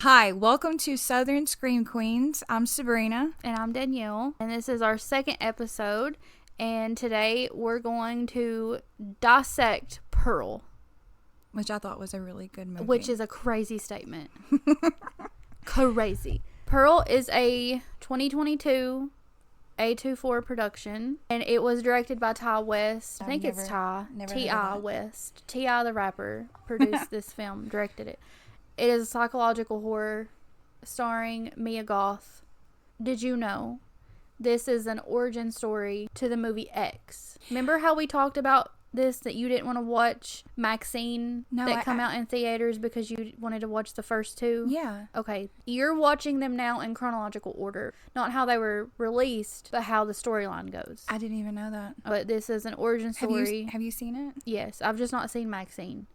Hi, welcome to Southern Scream Queens. I'm Sabrina. And I'm Danielle. And this is our second episode. And today we're going to dissect Pearl. Which I thought was a really good movie. Which is a crazy statement. Crazy. Pearl is a 2022 A24 production. And it was directed by Ty West. I think it's Ty. T.I. West. T.I. the rapper produced this film, directed it. It is a psychological horror starring Mia Goth. Did you know this is an origin story to the movie X? Remember how we talked about this, that you didn't want to watch Maxine that come out in theaters because you wanted to watch the first two? Yeah. Okay. You're watching them now in chronological order. Not how they were released, but how the storyline goes. I didn't even know that. But this is an origin story. Have you seen it? Yes. I've just not seen Maxine.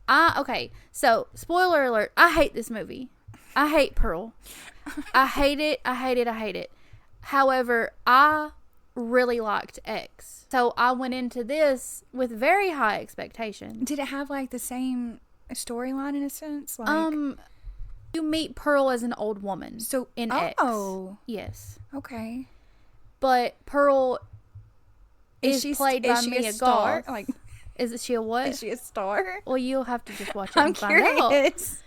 Okay, so spoiler alert, I hate this movie. I hate Pearl. I hate it. However, I really liked X. So I went into this with very high expectations. Did it have like the same storyline in a sense? You meet Pearl as an old woman. So in X. Oh. Yes. Okay. But Pearl is played by Mia Goth. Is she a what? Is she a star? Well, you'll have to just watch it and find out. I'm curious.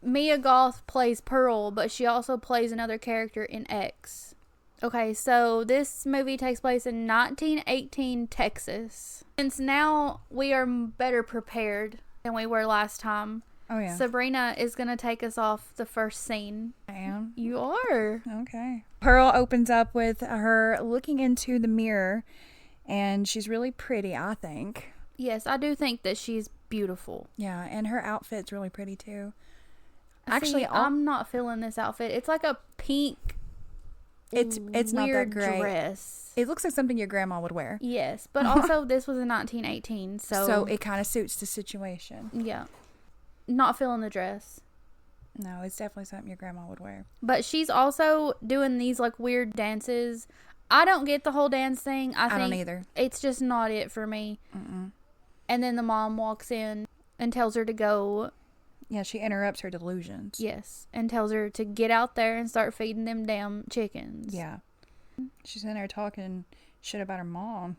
Mia Goth plays Pearl, but she also plays another character in X. Okay, so this movie takes place in 1918 Texas. Since now we are better prepared than we were last time. Oh, yeah. Sabrina is going to take us off the first scene. I am? You are. Okay. Pearl opens up with her looking into the mirror, and she's really pretty, I think. Yes, I do think that she's beautiful. Yeah, and her outfit's really pretty too. Actually, I'm not feeling this outfit. It's like a pink. It's not that great. Dress. It looks like something your grandma would wear. Yes, but also this was in 1918, so it kind of suits the situation. Yeah, not feeling the dress. No, it's definitely something your grandma would wear. But she's also doing these like weird dances. I don't get the whole dance thing. I don't either. It's just not it for me. Mm-mm. And then the mom walks in and tells her to go. Yeah, she interrupts her delusions. Yes, and tells her to get out there and start feeding them damn chickens. Yeah. She's in there talking shit about her mom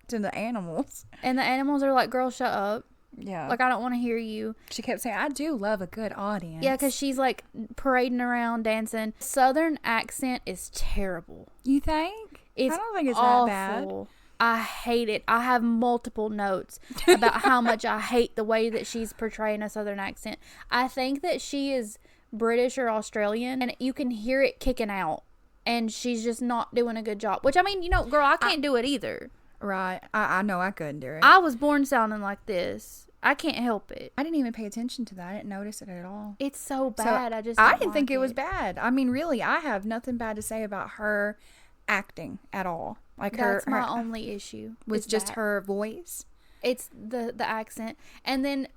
to the animals. And the animals are like, girl, shut up. Yeah. Like, I don't want to hear you. She kept saying, I do love a good audience. Yeah, because she's like parading around, dancing. Southern accent is terrible. You think? I don't think it's awful. That bad. I hate it. I have multiple notes about how much I hate the way that she's portraying a Southern accent. I think that she is British or Australian, and you can hear it kicking out, and she's just not doing a good job. Which, I mean, girl, I can't do it either. Right. I know I couldn't do it. I was born sounding like this. I can't help it. I didn't even pay attention to that. I didn't notice it at all. It's so bad. I didn't think it was bad. I mean, really, I have nothing bad to say about her acting at all. Like that's my only issue. Was just her voice. It's the accent. And then,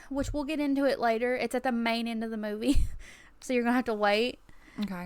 which we'll get into it later, it's at the main end of the movie. So you're going to have to wait. Okay.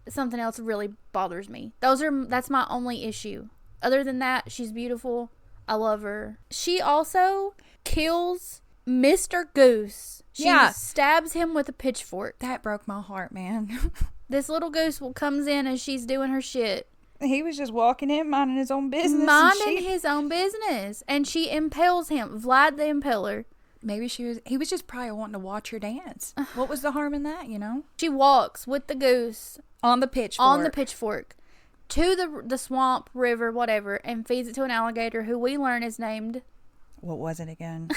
Something else really bothers me. That's my only issue. Other than that, she's beautiful. I love her. She also kills Mr. Goose. She stabs him with a pitchfork. That broke my heart, man. This little goose comes in as she's doing her shit. He was just walking in, minding his own business. His own business. And she impales him. Vlad the Impaler. Maybe he was just probably wanting to watch her dance. What was the harm in that, She walks with the goose. On the pitchfork. To the swamp, river, whatever, and feeds it to an alligator who we learn is named... What was it again?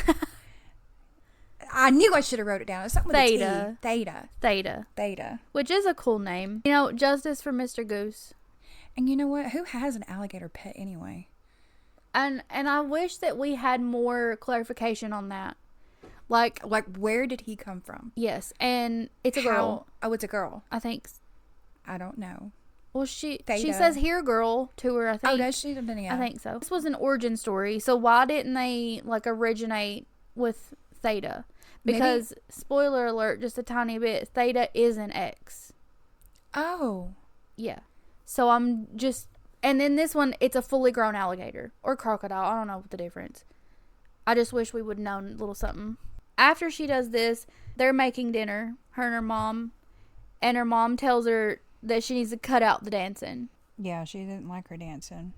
I knew I should have wrote it down. It was something with Theta. Which is a cool name. Justice for Mr. Goose. And you know what? Who has an alligator pet anyway? And I wish that we had more clarification on that. Like where did he come from? Yes, and it's a girl. Oh, it's a girl. I think. I don't know. Well, she says "here, girl" to her. I think. Oh, does she? Yeah. I think so. This was an origin story. So why didn't they originate with Theta? Because spoiler alert, just a tiny bit. Theta is an X. Oh. Yeah. So I'm just, and then this one, it's a fully grown alligator or crocodile. I don't know the difference. I just wish we would have known a little something. After she does this, they're making dinner. her and her mom tells her that she needs to cut out the dancing. Yeah, she didn't like her dancing.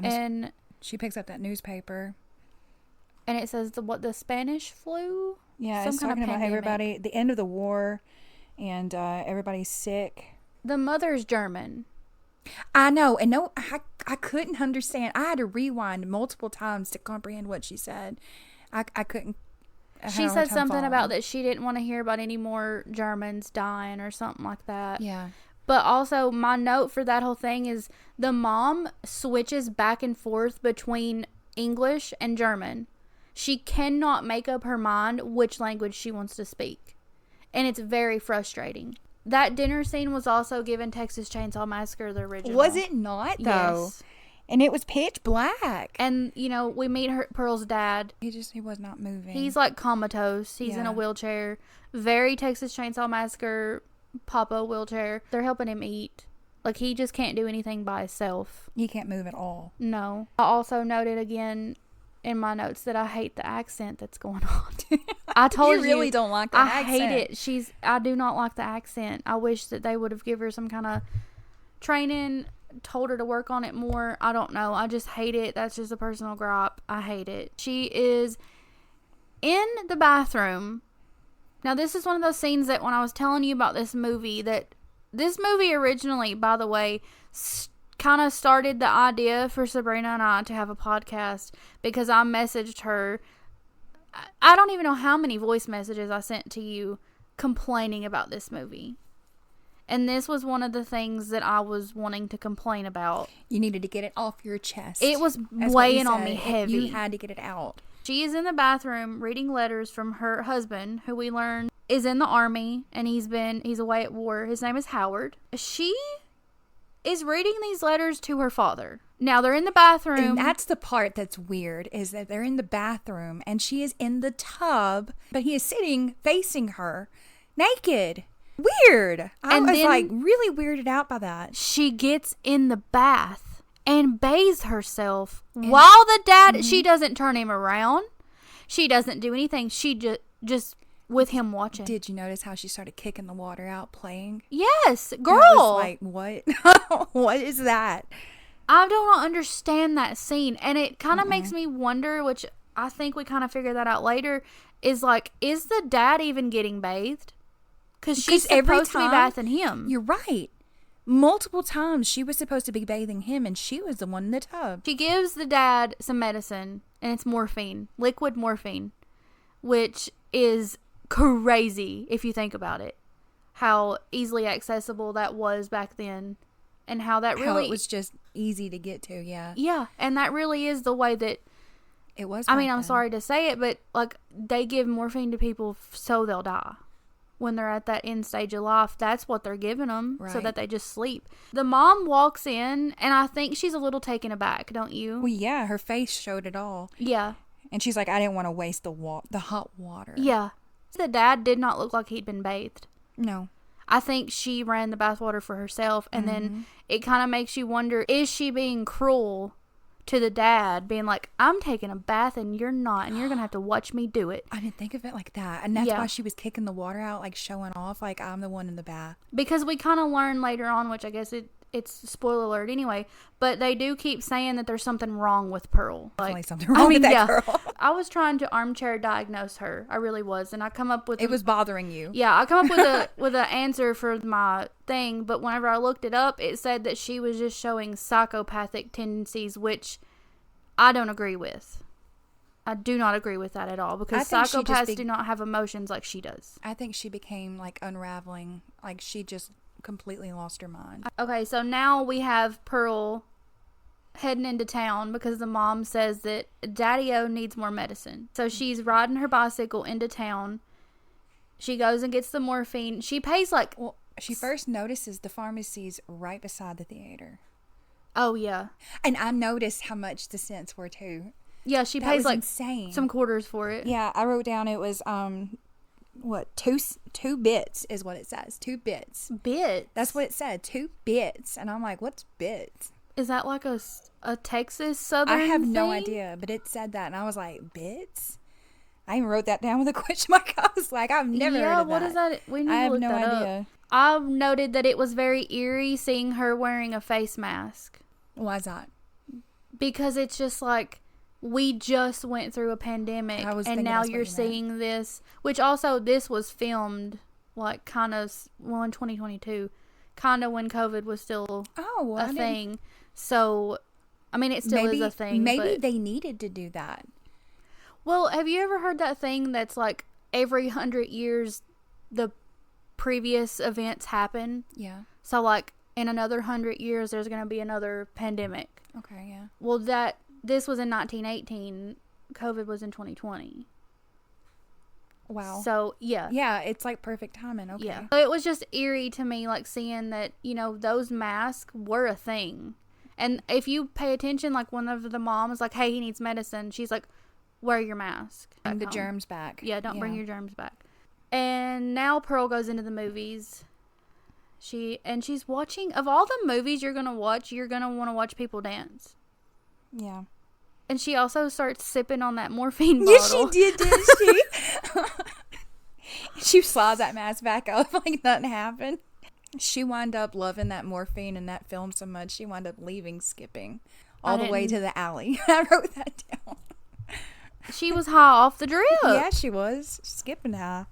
And she picks up that newspaper. And it says the Spanish flu? Yeah, it's talking about everybody, the end of the war, and everybody's sick. The mother's German. I know, and no, I couldn't understand. I had to rewind multiple times to comprehend what she said. I couldn't. She said something about that she didn't want to hear about any more Germans dying or something like that. Yeah. But also, my note for that whole thing is the mom switches back and forth between English and German. She cannot make up her mind which language she wants to speak. And it's very frustrating. That dinner scene was also given Texas Chainsaw Massacre, the original. Was it not, though? Yes. And it was pitch black. And, you know, we meet Pearl's dad. He was not moving. He's like comatose. He's in a wheelchair. Very Texas Chainsaw Massacre Papa wheelchair. They're helping him eat. Like, he just can't do anything by himself. He can't move at all. No. I also noted again in my notes that I hate the accent that's going on. I told you. You really don't like that accent. I hate it. I do not like the accent. I wish that they would have given her some kind of training, told her to work on it more. I don't know. I just hate it. That's just a personal gripe. I hate it. She is in the bathroom. Now, this is one of those scenes that when I was telling you about this movie originally, by the way, kind of started the idea for Sabrina and I to have a podcast because I messaged her. I don't even know how many voice messages I sent to you complaining about this movie. And this was one of the things that I was wanting to complain about. You needed to get it off your chest. It was weighing on me heavy. You had to get it out. She is in the bathroom reading letters from her husband, who we learn is in the army, and he's away at war. His name is Howard. She is reading these letters to her father. Now, they're in the bathroom. And that's the part that's weird, is that they're in the bathroom, and she is in the tub, but he is sitting facing her, naked. Weird. I was like really weirded out by that. She gets in the bath and bathes herself while the dad, she doesn't turn him around. She doesn't do anything. She just with him watching. Did you notice how she started kicking the water out playing? Yes, girl. I was like, what? What is that? I don't understand that scene. And it kind of makes me wonder, which I think we kind of figure that out later, is like, is the dad even getting bathed? Because she's supposed to be bathing him. You're right. Multiple times she was supposed to be bathing him, and she was the one in the tub. She gives the dad some medicine, and it's morphine. Liquid morphine. Which is crazy, if you think about it. How easily accessible that was back then. And how that really... How it was just easy to get to, yeah. Yeah, and that really is the way that... It was. I mean, I'm sorry to say it, but like they give morphine to people so they'll die. When they're at that end stage of life, that's what they're giving them, so that they just sleep. The mom walks in, and I think she's a little taken aback, don't you? Well, yeah, her face showed it all. Yeah. And she's like, I didn't want to waste the hot water. Yeah. The dad did not look like he'd been bathed. No. I think she ran the bathwater for herself, and then it kind of makes you wonder, is she being cruel to the dad, being like, I'm taking a bath and you're not, and you're gonna have to watch me do it. I didn't think of it like that, and that's why she was kicking the water out, like showing off, like I'm the one in the bath. Because we kind of learn later on, which I guess it's spoiler alert anyway, but they do keep saying that there's something wrong with Pearl. Like something wrong with that girl. I was trying to armchair diagnose her. I really was, and I come up with it was bothering you. Yeah, I come up with an answer for my thing, but whenever I looked it up, it said that she was just showing psychopathic tendencies, which I don't agree with. I do not agree with that at all, because psychopaths do not have emotions like she does. I think she became like unraveling, like she just completely lost her mind. Okay, so now we have Pearl heading into town because the mom says that Daddy-O needs more medicine. So she's riding her bicycle into town. She goes and gets the morphine. She pays like... Well, she first notices the pharmacy's right beside the theater. Oh, yeah. And I noticed how much the cents were, too. Yeah, she pays like insane. Some quarters for it. Yeah, I wrote down it was, two bits is what it says. 2 bits. Bits? That's what it said. 2 bits. And I'm like, what's bits? Is that like a Texas Southern I have no thing? idea, but it said that. And I was like, bits? I even wrote that down with a question mark. I was like, I've never heard of that. Yeah, what is that? We need to look that up. I have no idea. I've noted that it was very eerie seeing her wearing a face mask. Why is that? Because it's just like, we just went through a pandemic, and now you're seeing this, which also this was filmed like kind of, well, in 2022, kind of when COVID was still a thing. So, I mean, it still is a thing. Maybe they needed to do that. Well, have you ever heard that thing that's like every 100 years the previous events happen? Yeah. So like in another 100 years there's going to be another pandemic. Okay, yeah. Well, this was in 1918. COVID was in 2020. Wow. So, yeah. Yeah, it's like perfect timing. Okay. Yeah. It was just eerie to me, like seeing that, you know, those masks were a thing. And if you pay attention, like one of the moms, like, hey, he needs medicine. She's like, wear your mask. Bring the germs back. Yeah, don't bring your germs back. And now Pearl goes into the movies. She's watching, of all the movies you're going to want to watch people dance. Yeah. And she also starts sipping on that morphine bottle. Yes, she did, didn't she? She slides that mask back up like nothing happened. She wound up loving that morphine and that film so much, she wound up leaving skipping all the way to the alley. I wrote that down. She was high off the drip. Yeah, she was. Skipping high.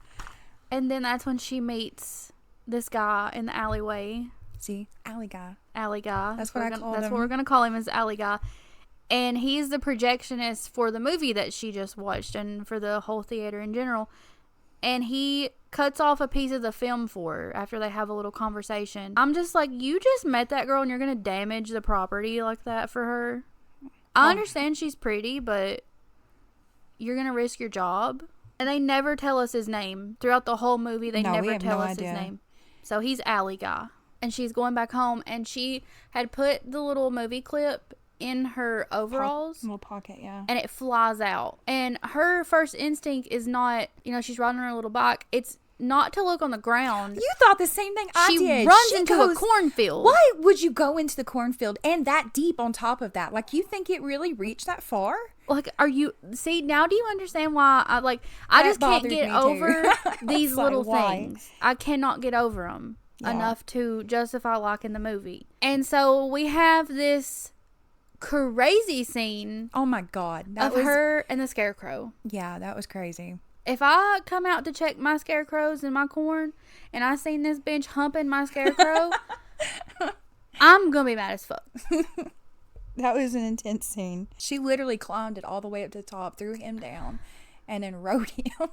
And then that's when she meets this guy in the alleyway. See? Alley guy. Alley guy. That's what I call him. That's what we're going to call him, is Alley guy. And he's the projectionist for the movie that she just watched and for the whole theater in general. And he cuts off a piece of the film for her after they have a little conversation. I'm just like, you just met that girl and you're going to damage the property like that for her? I understand she's pretty, but you're going to risk your job? And they never tell us his name. Throughout the whole movie, they never tell us his name. So he's Alley guy. And she's going back home, and she had put the little movie clip in her overalls. Little pocket, yeah. And it flies out. And her first instinct is not, you know, she's riding her little bike. It's not to look on the ground. You thought the same thing I did. She runs into a cornfield. Why would you go into the cornfield and that deep on top of that? Like, you think it really reached that far? Like, see, now do you understand why I just can't get over these little things. I cannot get over them enough to justify liking the movie. And so we have this crazy scene. Oh my God. Of her and the scarecrow. Yeah, that was crazy. If I come out to check my scarecrows and my corn and I seen this bitch humping my scarecrow, I'm gonna be mad as fuck. That was an intense scene. She literally climbed it all the way up to the top, threw him down, and then rode him.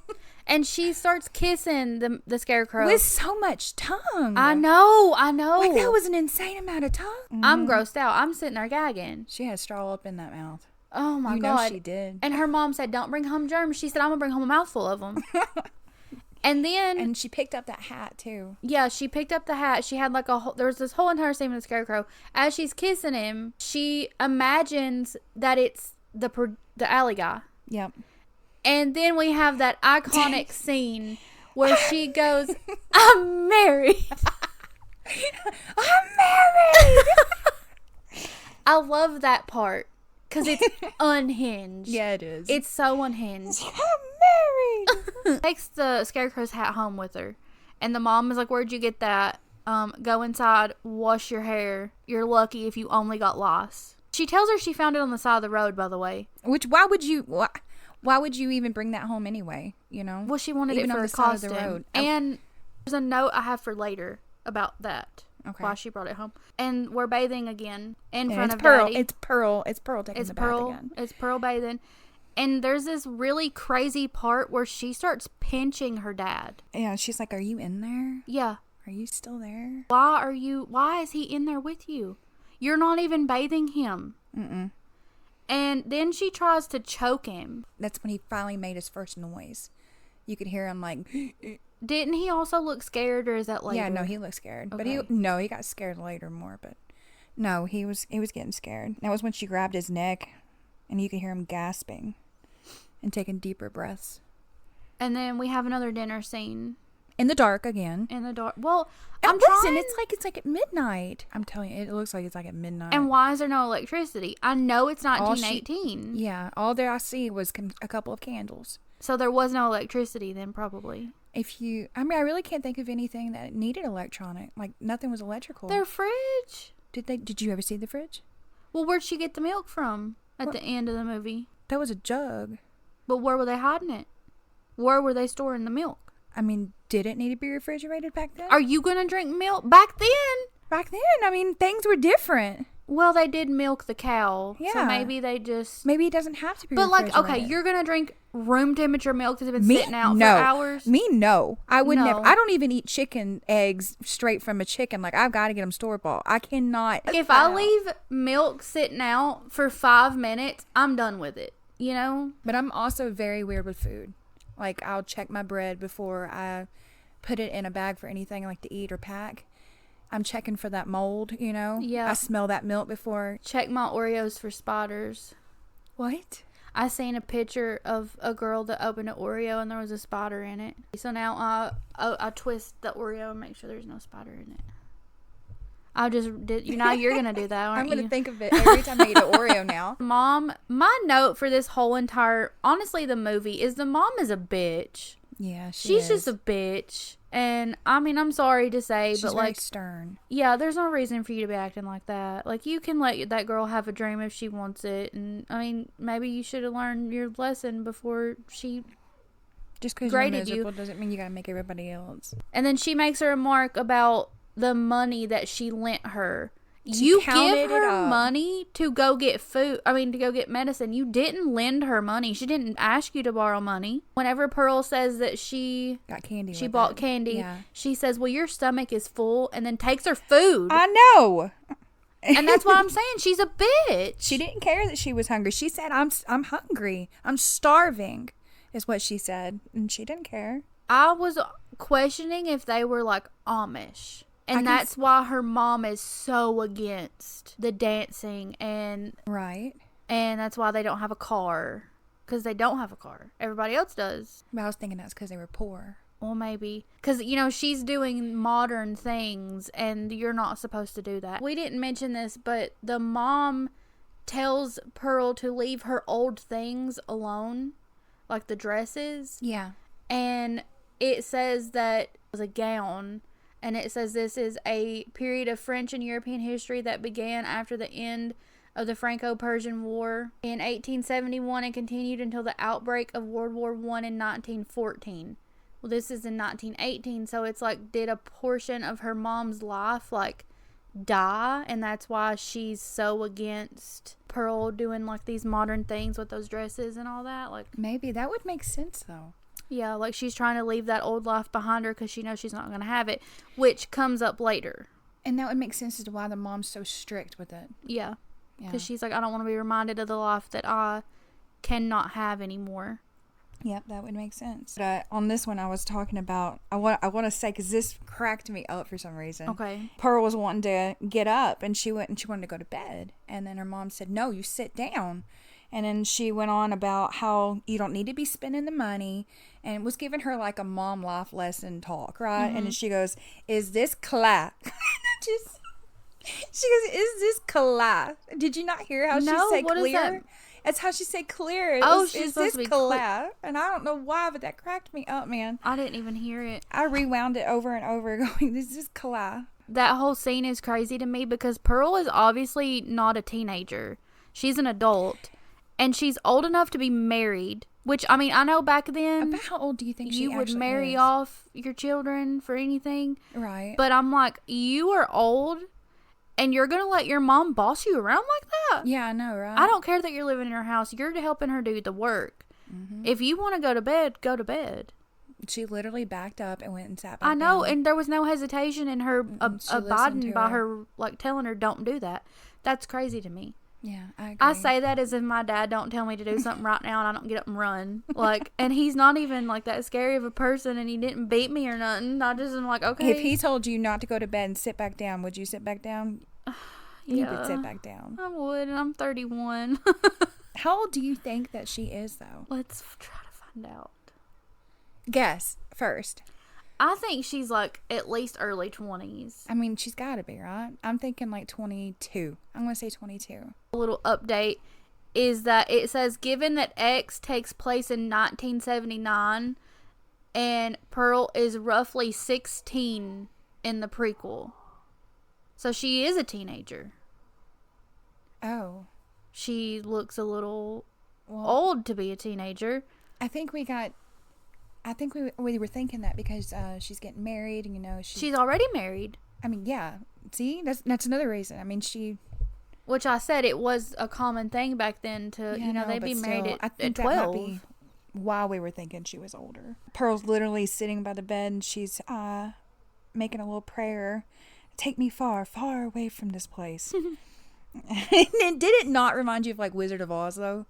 And she starts kissing the scarecrow. With so much tongue. I know. Like, that was an insane amount of tongue. Mm-hmm. I'm grossed out. I'm sitting there gagging. She had straw up in that mouth. Oh my God. You know she did. And her mom said, don't bring home germs. She said, I'm going to bring home a mouthful of them. And then... And she picked up that hat, too. Yeah, she picked up the hat. She had like there was this whole entire scene with the scarecrow. As she's kissing him, she imagines that it's the alley guy. Yep. And then we have that iconic scene where she goes, I'm married. I'm married. I love that part because it's unhinged. Yeah, it is. It's so unhinged. I'm married. Takes the scarecrow's hat home with her. And the mom is like, where'd you get that? Go inside, wash your hair. You're lucky if you only got lost. She tells her she found it on the side of the road, by the way. Why would you even bring that home anyway, you know? Well, she wanted even it for a costume. The road. And there's a note I have for later about that. Okay. Why she brought it home. And we're bathing again in front of Pearl. Daddy. It's Pearl taking the bath again. It's Pearl bathing. And there's this really crazy part where she starts pinching her dad. Yeah, she's like, are you in there? Yeah. Are you still there? Why is he in there with you? You're not even bathing him. Mm-mm. And then she tries to choke him. That's when he finally made his first noise. You could hear him like... Didn't he also look scared, or is that later? Yeah, no, he looked scared. Okay. But he got scared later more, but... No, he was getting scared. That was when she grabbed his neck, and you could hear him gasping and taking deeper breaths. And then we have another dinner scene. In the dark again. In the dark. Well, it's like at midnight. I'm telling you, it looks like it's like at midnight. And why is there no electricity? I know it's 1918. All there I see was a couple of candles. So there was no electricity then, probably. I really can't think of anything that needed electronic. Like, nothing was electrical. Their fridge. Did you ever see the fridge? Well, where'd she get the milk from at the end of the movie? That was a jug. But where were they hiding it? Where were they storing the milk? I mean, did it need to be refrigerated back then? Are you going to drink milk? Back then? Back then, I mean, things were different. Well, they did milk the cow. Yeah. So maybe they just... Maybe it doesn't have to be refrigerated. But, like, okay, you're going to drink room temperature milk that's been sitting out for hours? No. I would never. I don't even eat chicken eggs straight from a chicken. Like, I've got to get them store-bought. I cannot. If I leave milk sitting out for 5 minutes, I'm done with it, you know? But I'm also very weird with food. Like, I'll check my bread before I put it in a bag for anything like to eat or pack. I'm checking for that mold, you know? Yeah. I smell that milk before. Check my Oreos for spotters. What? I seen a picture of a girl that opened an Oreo and there was a spotter in it. So now I twist the Oreo and make sure there's no spotter in it. I just did. Now you're going to do that, aren't you? I'm going to think of it every time I eat an Oreo now. Mom, my note for this whole entire, honestly, the movie is the mom is a bitch. Yeah, she's just a bitch. And, I mean, I'm sorry to say, she's but, very like, stern. Yeah, there's no reason for you to be acting like that. Like, you can let that girl have a dream if she wants it. And, I mean, maybe you should have learned your lesson before she just because you're miserable doesn't mean you gotta make everybody else. And then she makes a remark about the money that she lent her. You give her money to go get food. I mean, to go get medicine. You didn't lend her money. She didn't ask you to borrow money. Whenever Pearl says that she got candy, she bought candy. Yeah. She says, "Well, your stomach is full," and then takes her food. I know. And that's what I'm saying. She's a bitch. She didn't care that she was hungry. She said, "I'm hungry. I'm starving," is what she said, and she didn't care. I was questioning if they were like Amish. And that's why her mom is so against the dancing and... Right. And that's why they don't have a car. Because they don't have a car. Everybody else does. But I was thinking that's because they were poor. Well, maybe. Because, you know, she's doing modern things and you're not supposed to do that. We didn't mention this, but the mom tells Pearl to leave her old things alone. Like the dresses. Yeah. And it says that it was a gown... And it says this is a period of French and European history that began after the end of the Franco-Persian War in 1871 and continued until the outbreak of World War I in 1914. Well, this is in 1918, so it's like, did a portion of her mom's life, like, die? And that's why she's so against Pearl doing, like, these modern things with those dresses and all that. Like, maybe. That would make sense, though. Yeah, like she's trying to leave that old life behind her because she knows she's not going to have it, which comes up later. And that would make sense as to why the mom's so strict with it. Yeah. Because she's like, I don't want to be reminded of the life that I cannot have anymore. Yep, that would make sense. But on this one, I was talking about, I want to say, because this cracked me up for some reason. Okay. Pearl was wanting to get up, and she wanted to go to bed. And then her mom said, "No, you sit down." And then she went on about how you don't need to be spending the money, and was giving her like a mom life lesson talk, right? Mm-hmm. And then she goes, "Is this class?" She goes, "Is this class?" Did you not hear how she said clear? Is that? That's how she said clear. Is this class? And I don't know why, but that cracked me up, man. I didn't even hear it. I rewound it over and over, going, "This is class." That whole scene is crazy to me because Pearl is obviously not a teenager. She's an adult. And she's old enough to be married, which, I mean, I know back then... About how old do you think she you would marry off your children for anything? Right. But I'm like, you are old, and you're going to let your mom boss you around like that? Yeah, I know, right? I don't care that you're living in her house. You're helping her do the work. Mm-hmm. If you want to go to bed, go to bed. She literally backed up and went and sat back down. I know, down. And there was no hesitation in her abiding by her, like, telling her, don't do that. That's crazy to me. Yeah, I agree. I say that as if my dad don't tell me to do something right now and I don't get up and run. Like, and he's not even like that scary of a person and he didn't beat me or nothing. I just am like, okay. If he told you not to go to bed and sit back down, would you sit back down? Yeah. You would sit back down. I would, and I'm 31. How old do you think that she is, though? Let's try to find out. Guess first. I think she's like at least early 20s. I mean, she's got to be, right? I'm thinking like 22. I'm going to say 22. A little update. is that it says, given that X takes place in 1979 and Pearl is roughly 16 in the prequel. So she is a teenager. Oh. She looks a little old to be a teenager. I think we were thinking that because she's getting married and, you know, she's already married. I mean, yeah. See, that's another reason. I mean, which I said it was a common thing back then to, they'd be married at 12. That might be why we were thinking she was older. Pearl's literally sitting by the bed and she's making a little prayer. Take me far, far away from this place. And did it not remind you of like Wizard of Oz though?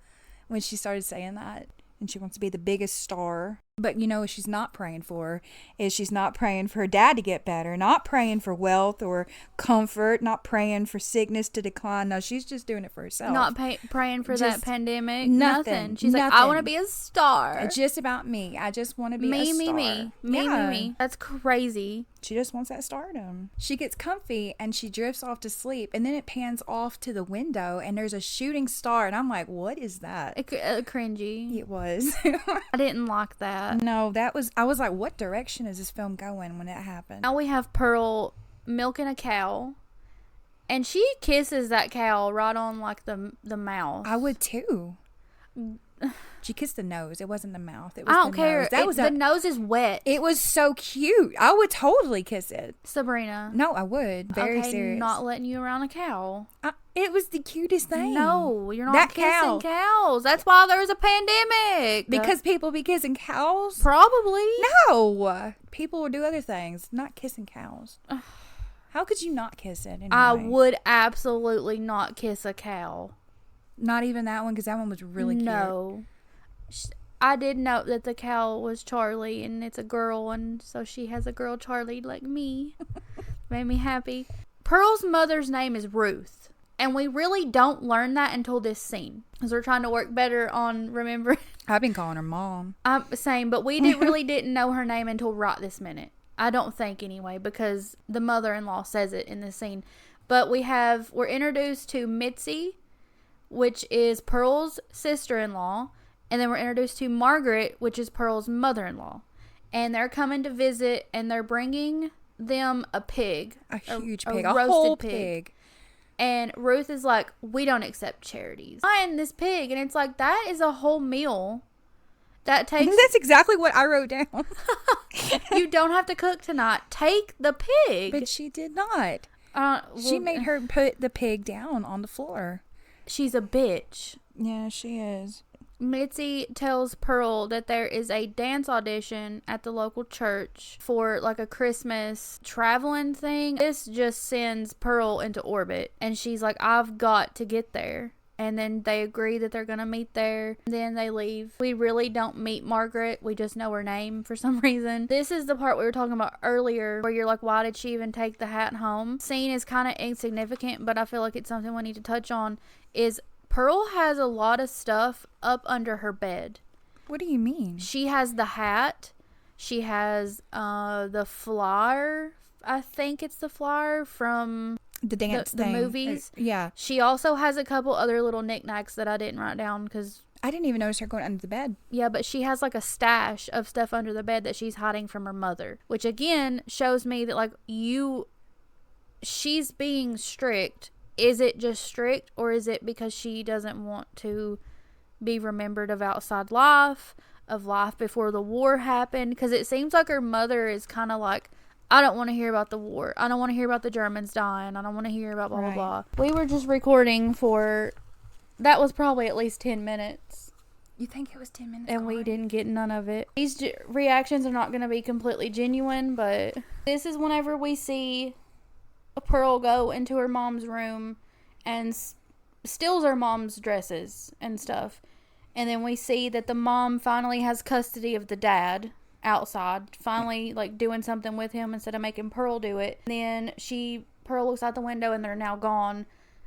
When she started saying that? And she wants to be the biggest star. But you know what she's not praying for is she's not praying for her dad to get better, not praying for wealth or comfort, not praying for sickness to decline. No, she's just doing it for herself. Not praying for that pandemic. Nothing. She's like, I want to be a star. It's just about me. I just want to be a star. Me. That's crazy. She just wants that stardom. She gets comfy and she drifts off to sleep, and then it pans off to the window and there's a shooting star, and I'm like, what is that? Cringy. It was. I didn't like that. No, I was like, what direction is this film going when it happened? Now we have Pearl milking a cow, and she kisses that cow right on like the mouth. I would too. She kissed the nose. It wasn't the mouth. It was I don't care. The nose is wet. It was so cute. I would totally kiss it. Sabrina. No, I would. Very serious. Not letting you around a cow. It was the cutest thing. No, you're not kissing cows. That's why there was a pandemic. Because people be kissing cows? Probably. No. People will do other things. Not kissing cows. How could you not kiss it anyway? I would absolutely not kiss a cow. Not even that one, because that one was really cute. No. I did note that the cow was Charlie, and it's a girl, and so she has a girl Charlie like me. Made me happy. Pearl's mother's name is Ruth, and we really don't learn that until this scene, because we're trying to work better on remembering. I've been calling her Mom. Same, but we really didn't know her name until right this minute. I don't think anyway, because the mother-in-law says it in this scene. But we're introduced to Mitzi, which is Pearl's sister-in-law, and then we're introduced to Margaret, which is Pearl's mother-in-law. And they're coming to visit, and they're bringing them a pig. A huge pig. A roasted whole pig. And Ruth is like, we don't accept charities. Buying this pig, and it's like, that is a whole meal. That's exactly what I wrote down. You don't have to cook tonight. Take the pig. But she did not. She made her put the pig down on the floor. She's a bitch. Yeah, she is. Mitzi tells Pearl that there is a dance audition at the local church for like a Christmas traveling thing. This just sends Pearl into orbit, and she's like, I've got to get there. And then they agree that they're going to meet there. Then they leave. We really don't meet Margaret. We just know her name for some reason. This is the part we were talking about earlier where you're like, why did she even take the hat home? Scene is kind of insignificant, but I feel like it's something we need to touch on. Is Pearl has a lot of stuff up under her bed. What do you mean? She has the hat. She has the flyer. I think it's the flyer from the dance the movies. Yeah. She also has a couple other little knickknacks that I didn't write down because I didn't even notice her going under the bed. Yeah, but she has like a stash of stuff under the bed that she's hiding from her mother, which again shows me that like she's being strict. Is it just strict, or is it because she doesn't want to be remembered of outside life, of life before the war happened? Because it seems like her mother is kind of like, I don't want to hear about the war. I don't want to hear about the Germans dying. I don't want to hear about blah, blah, blah. We were just recording that was probably at least 10 minutes. You think it was 10 minutes? And we didn't get none of it. These reactions are not going to be completely genuine, but this is whenever we see Pearl go into her mom's room and steals her mom's dresses and stuff. And then we see that the mom finally has custody of the dad outside, finally like doing something with him instead of making Pearl do it. And then Pearl looks out the window and they're now gone.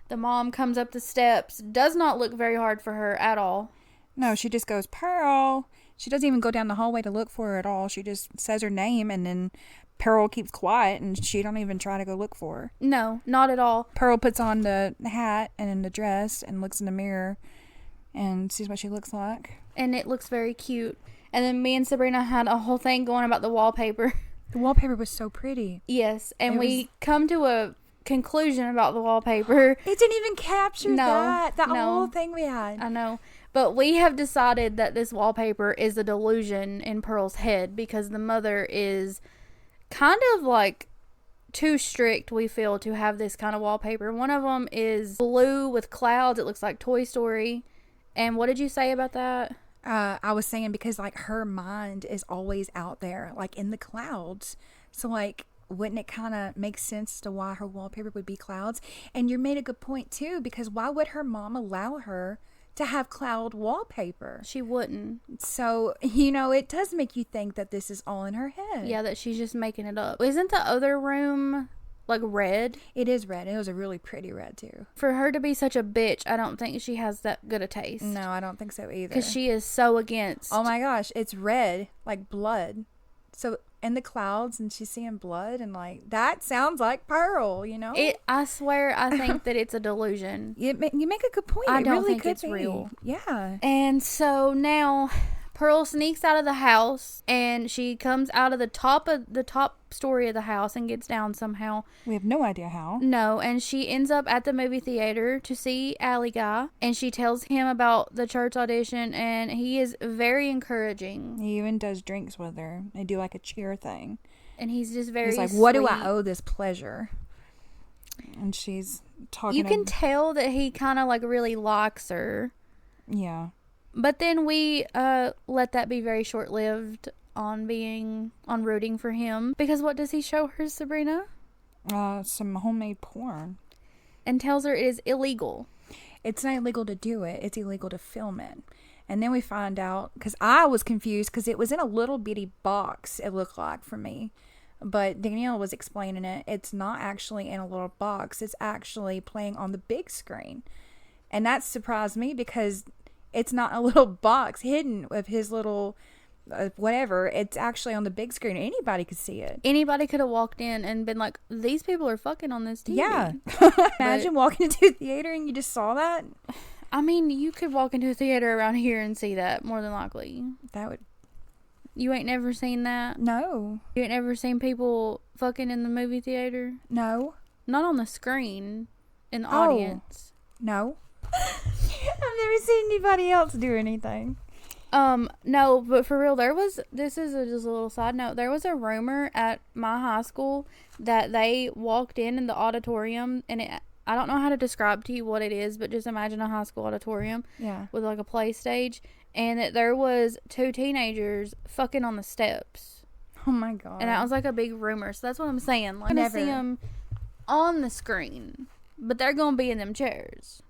The mom comes up the steps, does not look very hard for her at all. No, she just goes, Pearl. She doesn't even go down the hallway to look for her at all. She just says her name, and then Pearl keeps quiet, and she don't even try to go look for her. No, not at all. Pearl puts on the hat and in the dress and looks in the mirror and sees what she looks like. And it looks very cute. And then me and Sabrina had a whole thing going about the wallpaper. The wallpaper was so pretty. Yes, and we come to a conclusion about the wallpaper. It didn't even capture that whole thing we had. I know. But we have decided that this wallpaper is a delusion in Pearl's head because the mother is kind of like too strict, we feel, to have this kind of wallpaper. One of them is blue with clouds. It looks like Toy Story. And what did you say about that? I was saying because, like, her mind is always out there, like, in the clouds. So, like, wouldn't it kind of make sense to why her wallpaper would be clouds? And you made a good point, too, because why would her mom allow her to have cloud wallpaper? She wouldn't. So, you know, it does make you think that this is all in her head. Yeah, that she's just making it up. Isn't the other room like red? It is red. It was a really pretty red too. For her to be such a bitch, I don't think she has that good a taste. No, I don't think so either. Because she is so against. Oh my gosh, it's red, like blood. So in the clouds, and she's seeing blood, and like that sounds like Pearl, you know. I swear, I think that it's a delusion. You make a good point. I it don't really think could it's be real. Yeah. And so now Pearl sneaks out of the house, and she comes out of the top story of the house and gets down somehow. We have no idea how. No, and she ends up at the movie theater to see Alley Guy, and she tells him about the church audition, and he is very encouraging. He even does drinks with her. They do like a cheer thing. And he's just very He's like, sweet. what do I owe this pleasure? And she's talking. You can tell that he kind of like really likes her. Yeah. But then we let that be very short-lived on rooting for him. Because what does he show her, Sabrina? Some homemade porn. And tells her it is illegal. It's not illegal to do it. It's illegal to film it. And then we find out, because I was confused, because it was in a little bitty box, it looked like for me. But Danielle was explaining it. It's not actually in a little box. It's actually playing on the big screen. And that surprised me because it's not a little box hidden with his little whatever. It's actually on the big screen. Anybody could see it. Anybody could have walked in and been like, these people are fucking on this TV. Yeah. Imagine walking into a theater and you just saw that. I mean, you could walk into a theater around here and see that, more than likely. That would... You ain't never seen that? No. You ain't never seen people fucking in the movie theater? No. Not on the screen. In the audience. No. I've never seen anybody else do anything. No, but for real, this is just a little side note. There was a rumor at my high school that they walked in the auditorium, and I don't know how to describe to you what it is, but just imagine a high school auditorium. Yeah. With like a play stage, and that there was 2 teenagers fucking on the steps. Oh my god. And that was like a big rumor. So that's what I'm saying. Like, I'm gonna see them on the screen, but they're gonna be in them chairs.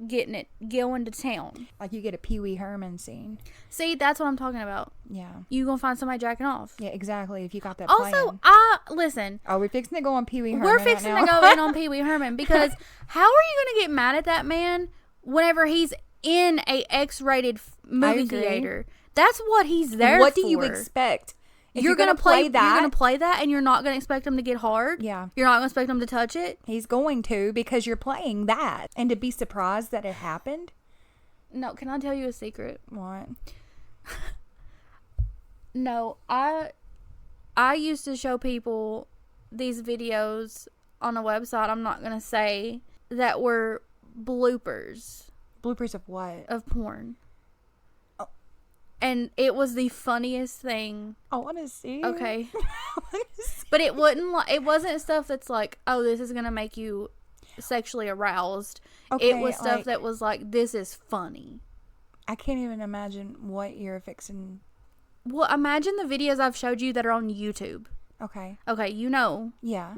Going to town. Like you get a Peewee Herman scene. See, that's what I'm talking about. Yeah. You gonna find somebody jacking off. Yeah, exactly. If you got that Also, plan. Listen. Oh, we're fixing to go on Peewee Herman. We're fixing to go in on Peewee Herman because how are you gonna get mad at that man whenever he's in a X-rated movie theater? That's what he's there for. What do you expect? If you're gonna play that. You're gonna play that, and you're not gonna expect him to get hard. Yeah, you're not gonna expect him to touch it. He's going to, because you're playing that, and to be surprised that it happened. No, can I tell you a secret? What? No, I used to show people these videos on a website. I'm not gonna say that were bloopers. Bloopers of what? Of porn. And it was the funniest thing. I want to see. Okay. But it wasn't stuff that's like, oh, this is going to make you sexually aroused. Okay, it was stuff that was like, this is funny. I can't even imagine what you're fixing. Well, imagine the videos I've showed you that are on YouTube. Okay. Okay, you know. Yeah.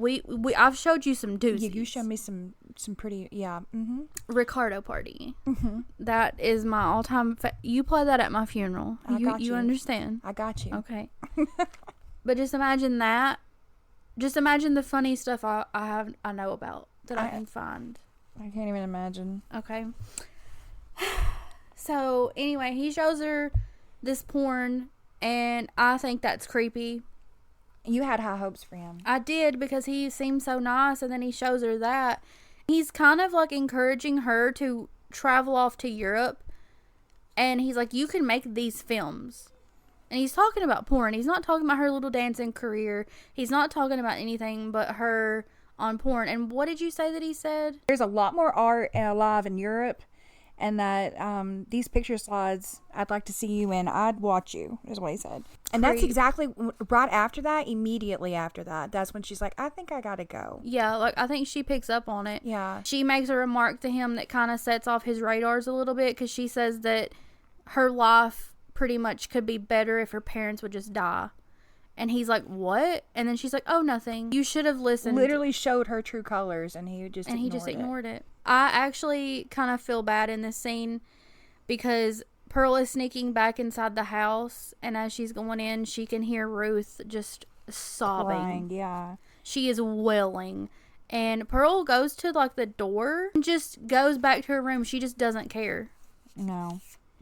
I've showed you some doozies. Yeah, you showed me some pretty, yeah. Mm-hmm. Ricardo Party. Mm-hmm. That is my all-time... you play that at my funeral. You understand. I got you. Okay. But just imagine that. Just imagine the funny stuff I know about that I can find. I can't even imagine. Okay. So, anyway, he shows her this porn, and I think that's creepy. You had high hopes for him. I did, because he seemed so nice, and then he shows her that. He's kind of like encouraging her to travel off to Europe And he's like, you can make these films. And he's talking about porn. He's not talking about her little dancing career. He's not talking about anything but her on porn. And what did you say that he said? There's a lot more art alive in Europe, and that these picture slides, I'd like to see you in. I'd watch you, is what he said. And that's exactly right after that, immediately after that. That's when she's like, I think I gotta go. Yeah, like, I think she picks up on it. Yeah. She makes a remark to him that kind of sets off his radars a little bit, because she says that her life pretty much could be better if her parents would just die. And he's like, what? And then she's like, oh, nothing. You should have listened. Literally showed her true colors, and he just ignored it. I actually kind of feel bad in this scene, because Pearl is sneaking back inside the house, and as she's going in, she can hear Ruth just sobbing. Crying, yeah. She is wailing. And Pearl goes to, like, the door and just goes back to her room. She just doesn't care. No.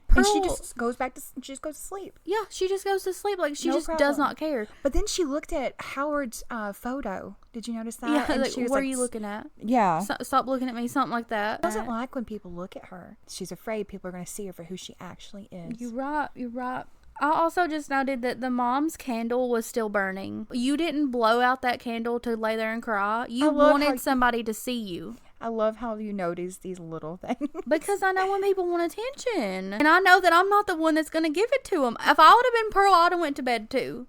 Pearl, and she just goes to sleep. Yeah, she just goes to sleep. Like, she no just problem. does not care. But then she looked at Howard's photo. Did you notice that? Yeah, and like, she was what like, are you looking at? Yeah. Stop looking at me, something like that. She doesn't like when people look at her. She's afraid people are going to see her for who she actually is. You're right. I also just noted that the mom's candle was still burning. You didn't blow out that candle to lay there and cry. You wanted somebody to see you. I love how you notice these little things. Because I know when people want attention. And I know that I'm not the one that's going to give it to them. If I would have been Pearl, I would have went to bed too.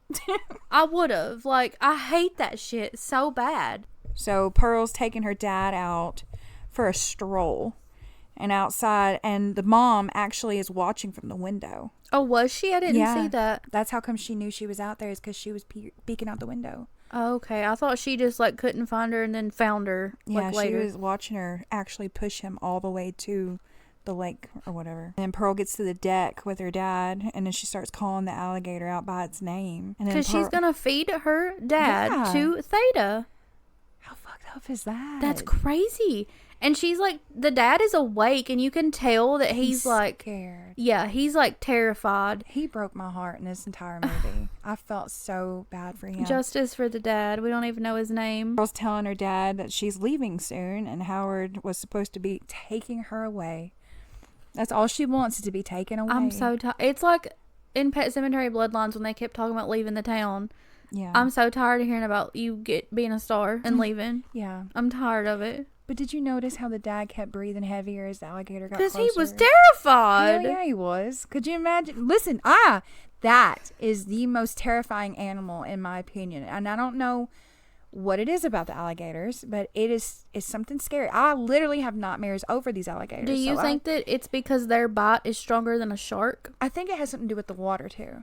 I would have. Like, I hate that shit so bad. So Pearl's taking her dad out for a stroll. And outside, and the mom actually is watching from the window. Oh, was she? I didn't see that. That's how come she knew she was out there, is because she was peeking out the window. Okay, I thought she just, like, couldn't find her and then found her, like, later. She was watching her actually push him all the way to the lake or whatever. And then Pearl gets to the deck with her dad, and then she starts calling the alligator out by its name. Because she's going to feed her dad to Theta. How fucked up is that? That's crazy. And she's like, the dad is awake, and you can tell that he's like scared. Yeah, he's like terrified. He broke my heart in this entire movie. I felt so bad for him. Justice for the dad. We don't even know his name. Pearl's telling her dad that she's leaving soon, and Howard was supposed to be taking her away. That's all she wants, is to be taken away. I'm so tired. It's like in Pet Sematary Bloodlines when they kept talking about leaving the town. Yeah. I'm so tired of hearing about you being a star and leaving. Yeah. I'm tired of it. But did you notice how the dad kept breathing heavier as the alligator got closer? Because he was terrified. Hell yeah, he was. Could you imagine? Listen, that is the most terrifying animal in my opinion. And I don't know what it is about the alligators, but it's something scary. I literally have nightmares over these alligators. Do you think that it's because their bite is stronger than a shark? I think it has something to do with the water too.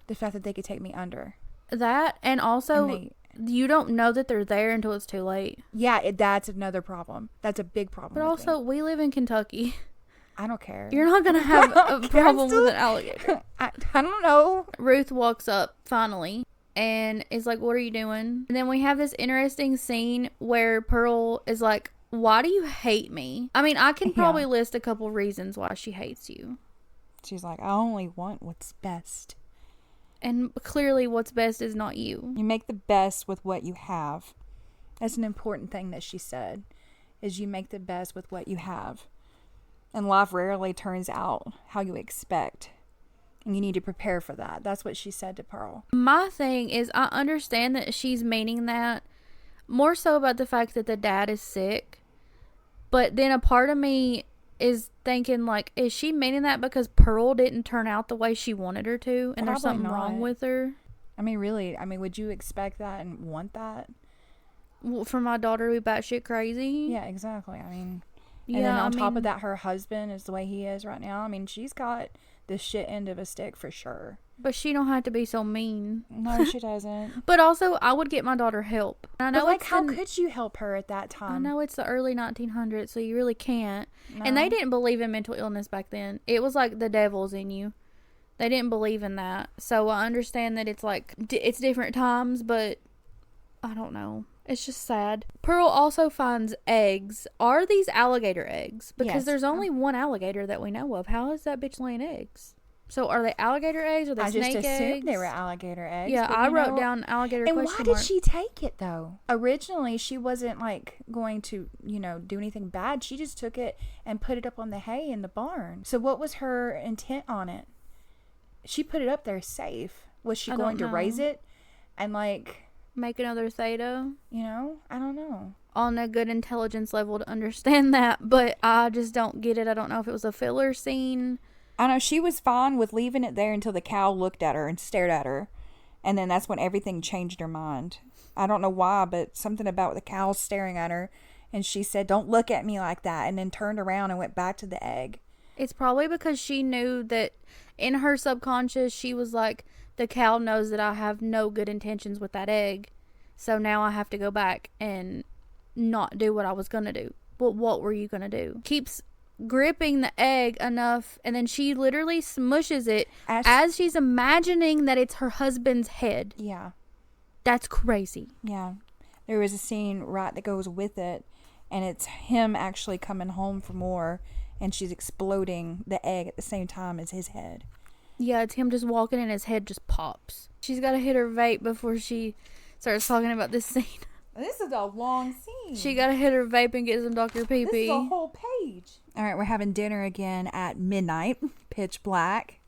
The fact that they could take me under. That, and also... you don't know that they're there until it's too late. Yeah, that's another problem. That's a big problem. But also, we live in Kentucky. I don't care. You're not going to have a problem with an alligator. I don't know. Ruth walks up, finally, and is like, what are you doing? And then we have this interesting scene where Pearl is like, why do you hate me? I mean, I can probably list a couple reasons why she hates you. She's like, I only want what's best. And clearly what's best is not you. You make the best with what you have. That's an important thing that she said, is you make the best with what you have. And life rarely turns out how you expect. And you need to prepare for that. That's what she said to Pearl. My thing is, I understand that she's meaning that more so about the fact that the dad is sick. But then a part of me is thinking, like, is she meaning that because Pearl didn't turn out the way she wanted her to, and there's something wrong with her? I mean, really, would you expect that and want that? For my daughter to be batshit crazy? Yeah, exactly. I mean, and then on top of that, her husband is the way he is right now. I mean, she's got the shit end of a stick for sure. But she don't have to be so mean. No, she doesn't. But also, I would get my daughter help. I know, but like, how could you help her at that time? I know it's the early 1900s, so you really can't. No. And they didn't believe in mental illness back then. It was like the devil's in you. They didn't believe in that. So I understand that it's like, it's different times, but I don't know. It's just sad. Pearl also finds eggs. Are these alligator eggs? Because there's only one alligator that we know of. How is that bitch laying eggs? So are they alligator eggs or are they snake eggs? I just assumed they were alligator eggs. Yeah, I wrote down alligator question mark. And why did she take it, though? Originally, she wasn't, like, going to, do anything bad. She just took it and put it up on the hay in the barn. So what was her intent on it? She put it up there safe. Was she going to raise it and, like... make another theta? I don't know. On a good intelligence level to understand that, but I just don't get it. I don't know if it was a filler scene. I know she was fine with leaving it there until the cow looked at her and stared at her. And then that's when everything changed her mind. I don't know why, but something about the cow staring at her. And she said, "Don't look at me like that." And then turned around and went back to the egg. It's probably because she knew that in her subconscious, she was like, the cow knows that I have no good intentions with that egg. So now I have to go back and not do what I was going to do. But what were you going to do? Keeps gripping the egg enough, and then she literally smushes it as she's imagining that it's her husband's head. Yeah. That's crazy. Yeah. There was a scene right that goes with it, and it's him actually coming home for more, and she's exploding the egg at the same time as his head. Yeah, it's him just walking and his head just pops. She's got to hit her vape before she starts talking about this scene. This is a long scene. She got to hit her vape and get some Dr. Pee-Pee. This is a whole page. All right, we're having dinner again at midnight. Pitch black.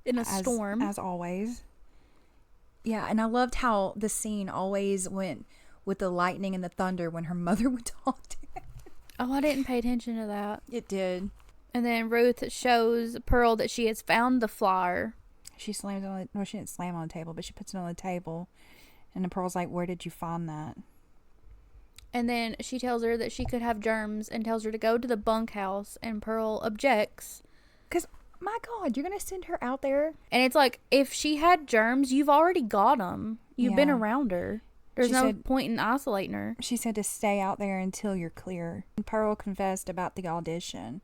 In a storm. As always. Yeah, and I loved how the scene always went with the lightning and the thunder when her mother would talk to her. Oh, I didn't pay attention to that. It did. And then Ruth shows Pearl that she has found the flyer. She slams on it. No, she didn't slam on the table, but she puts it on the table. And the Pearl's like, "Where did you find that?" And then she tells her that she could have germs and tells her to go to the bunkhouse. And Pearl objects. Because, my God, you're going to send her out there? And it's like, if she had germs, you've already got them. You've been around her. There's no point in isolating her. She said to stay out there until you're clear. And Pearl confessed about the audition.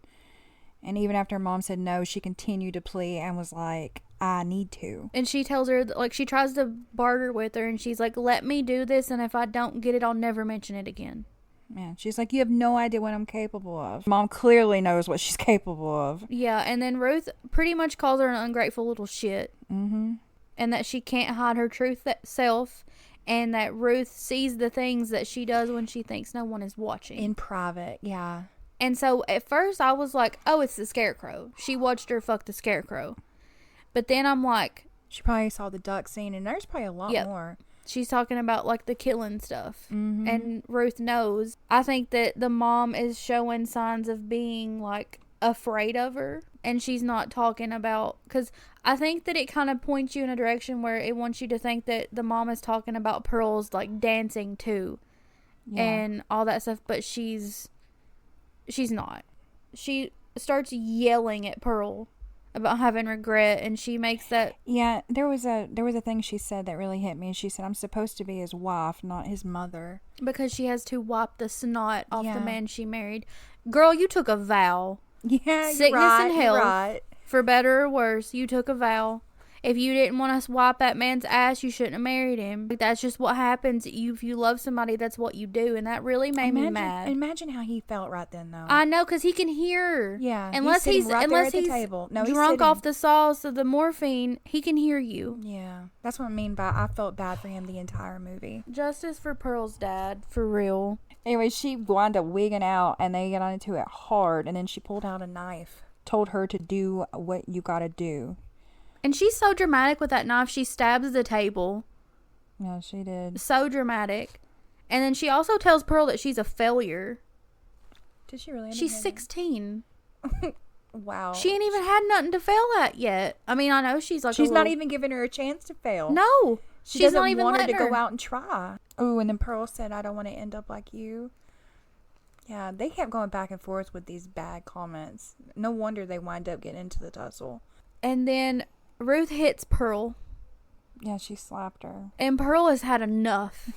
And even after her mom said no, she continued to plead and was like, "I need to." And she tells her, like, she tries to barter with her, and she's like, "Let me do this, and if I don't get it, I'll never mention it again." Man, she's like, "You have no idea what I'm capable of." Mom clearly knows what she's capable of. Yeah, and then Ruth pretty much calls her an ungrateful little shit. Mm-hmm. And that she can't hide her truth self, and that Ruth sees the things that she does when she thinks no one is watching. In private, yeah. And so, at first, I was like, oh, it's the Scarecrow. She watched her fuck the Scarecrow. But then I'm like... she probably saw the duck scene, and there's probably a lot more. She's talking about, like, the killing stuff. Mm-hmm. And Ruth knows. I think that the mom is showing signs of being, like, afraid of her. And she's not talking about... because I think that it kind of points you in a direction where it wants you to think that the mom is talking about Pearl's, like, dancing, too. Yeah. And all that stuff. But she's not. She starts yelling at Pearl about having regret, and she makes that... yeah, there was a thing she said that really hit me. She said, "I'm supposed to be his wife, not his mother." Because she has to wipe the snot off the man she married. Girl, you took a vow. Yeah, sickness and health. Right. For better or worse, you took a vow. If you didn't want to wipe that man's ass, you shouldn't have married him. That's just what happens. If you love somebody, that's what you do. And that really made me mad. Imagine how he felt right then, though. I know, because he can hear. Yeah. Unless he's table. No, drunk off the sauce of the morphine, he can hear you. Yeah. That's what I mean by I felt bad for him the entire movie. Justice for Pearl's dad, for real. Anyway, she wound up wigging out, and they got into it hard, and then she pulled out a knife. Told her to do what you gotta do. And she's so dramatic with that knife. She stabs the table. Yeah, she did. So dramatic. And then she also tells Pearl that she's a failure. Did she really? She's 16. Wow. She ain't even had nothing to fail at yet. I mean, I know she's like she's not even giving her a chance to fail. No. She's not even want her to go out and try. Oh, and then Pearl said, "I don't want to end up like you." Yeah, they kept going back and forth with these bad comments. No wonder they wind up getting into the tussle. And then Ruth hits Pearl. Yeah, she slapped her. And Pearl has had enough.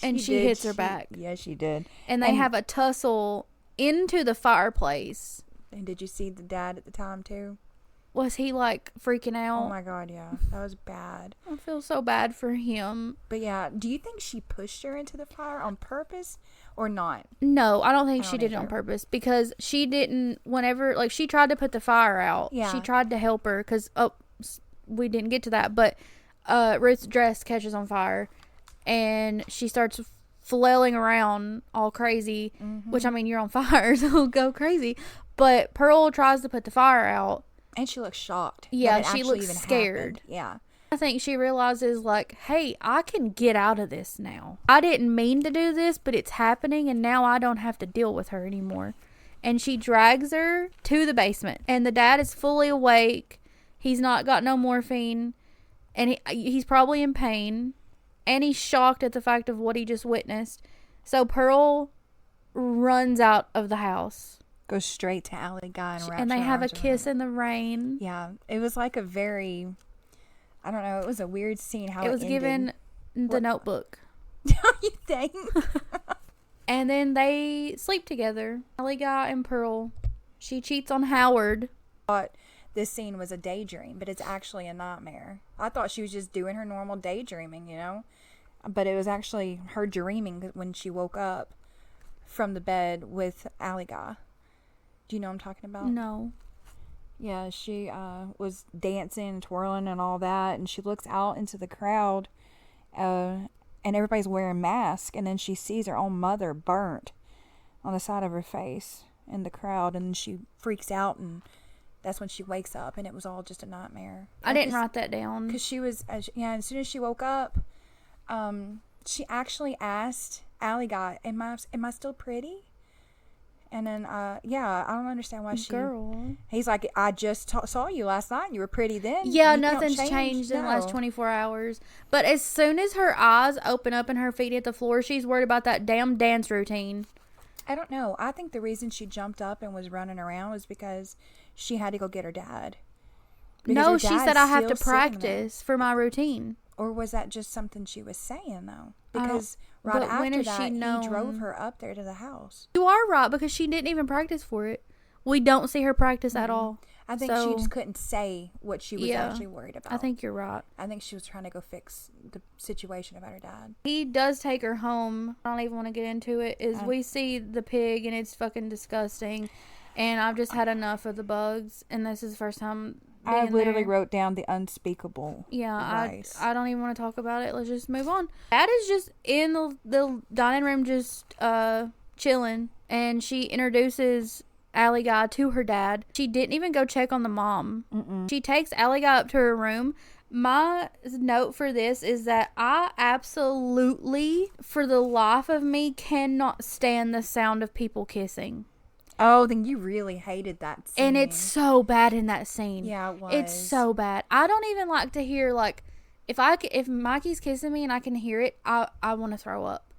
And she hits her back. Yeah, she did. And they have a tussle into the fireplace. And did you see the dad at the time, too? Was he, like, freaking out? Oh, my God, yeah. That was bad. I feel so bad for him. But, yeah, do you think she pushed her into the fire on purpose or not? No, I don't think she did it on purpose. Because she didn't, whenever, like, she tried to put the fire out. Yeah. She tried to help her because, we didn't get to that, but Ruth's dress catches on fire and she starts flailing around all crazy, which, I mean, you're on fire, so go crazy. But Pearl tries to put the fire out. And she looks shocked. Yeah, she looks scared. Happened. Yeah. I think she realizes, like, hey, I can get out of this now. I didn't mean to do this, but it's happening, and now I don't have to deal with her anymore. And she drags her to the basement. And the dad is fully awake. He's not got no morphine. And he's probably in pain. And he's shocked at the fact of what he just witnessed. So Pearl runs out of the house. Goes straight to Allie Guy and they have a kiss in the rain. Yeah. It was like a very... I don't know. It was a weird scene. How it was ended. given the Notebook. You think? And then they sleep together. Allie Guy and Pearl. She cheats on Howard. I thought this scene was a daydream, but it's actually a nightmare. I thought she was just doing her normal daydreaming, you know, but it was actually her dreaming when she woke up from the bed with Allie Guy. Do you know what I'm talking about? No. Yeah, she was dancing and twirling and all that, and she looks out into the crowd, and everybody's wearing masks, and then she sees her own mother burnt on the side of her face in the crowd, and she freaks out, and that's when she wakes up, and it was all just a nightmare. I didn't write that down. Because she was, as soon as she woke up, she actually asked Allie Guy, am I still pretty? And then, I don't understand why Girl. He's like, I just saw you last night. You were pretty then. Yeah, nothing's changed in the last 24 hours. But as soon as her eyes open up and her feet hit the floor, she's worried about that damn dance routine. I don't know. I think the reason she jumped up and was running around was because she had to go get her dad. No, she said, I have to practice for my routine. Or was that just something she was saying, though? Because right after that, he drove her up there to the house. You are right, because she didn't even practice for it. We don't see her practice at all. I think she just couldn't say what she was actually worried about. I think you're right. I think she was trying to go fix the situation about her dad. He does take her home. I don't even want to get into it. We see the pig, and it's fucking disgusting. And I've just had enough of the bugs, and this is the first time I literally wrote down the unspeakable. Yeah, I don't even want to talk about it. Let's just move on. Dad is just in the dining room just chilling, and she introduces Allie Guy to her dad. She didn't even go check on the mom. She takes Allie Guy up to her room. My note for this is that I absolutely, for the life of me, cannot stand the sound of people kissing. Oh, then you really hated that scene. And it's so bad in that scene. Yeah, it was. It's so bad. I don't even like to hear, like, if Mikey's kissing me and I can hear it, I want to throw up.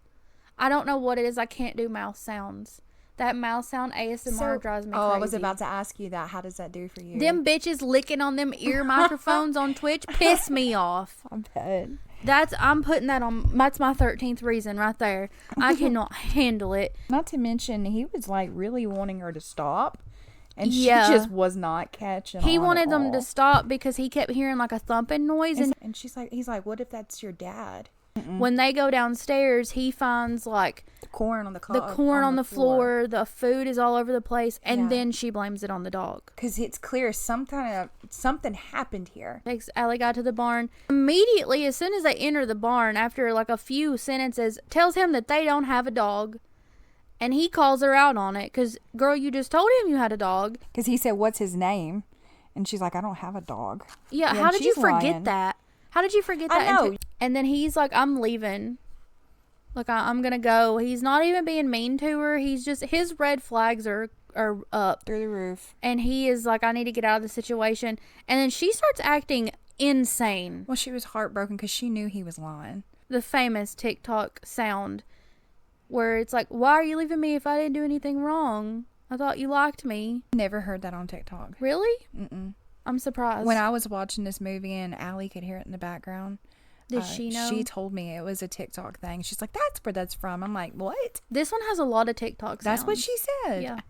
I don't know what it is. I can't do mouth sounds. That mouth sound ASMR drives me crazy. I was about to ask you that. How does that do for you? Them bitches licking on them ear microphones on Twitch piss me off. I bet. I'm putting that on. That's my 13th reason right there. I cannot handle it. Not to mention, he was like really wanting her to stop, and she just was not catching on. He wanted them to stop because he kept hearing like a thumping noise, and he's like, what if that's your dad? When they go downstairs, he finds like corn on the floor. The food is all over the place, and then she blames it on the dog because it's clear something happened here. Takes Allie Guy to the barn immediately. As soon as they enter the barn, after like a few sentences, tells him that they don't have a dog, and he calls her out on it because, girl, you just told him you had a dog. Because he said, "What's his name?" And she's like, "I don't have a dog." Yeah, how did you forget that? How did you forget that? I know. And then he's like, I'm leaving. Like, I'm going to go. He's not even being mean to her. He's just, his red flags are up. Through the roof. And he is like, I need to get out of the situation. And then she starts acting insane. Well, she was heartbroken because she knew he was lying. The famous TikTok sound where it's like, why are you leaving me if I didn't do anything wrong? I thought you liked me. Never heard that on TikTok. Really? Mm-mm. I'm surprised. When I was watching this movie and Allie could hear it in the background. Did she know? She told me it was a TikTok thing. She's like, that's where that's from. I'm like, what? This one has a lot of TikTok sounds. That's what she said. Yeah.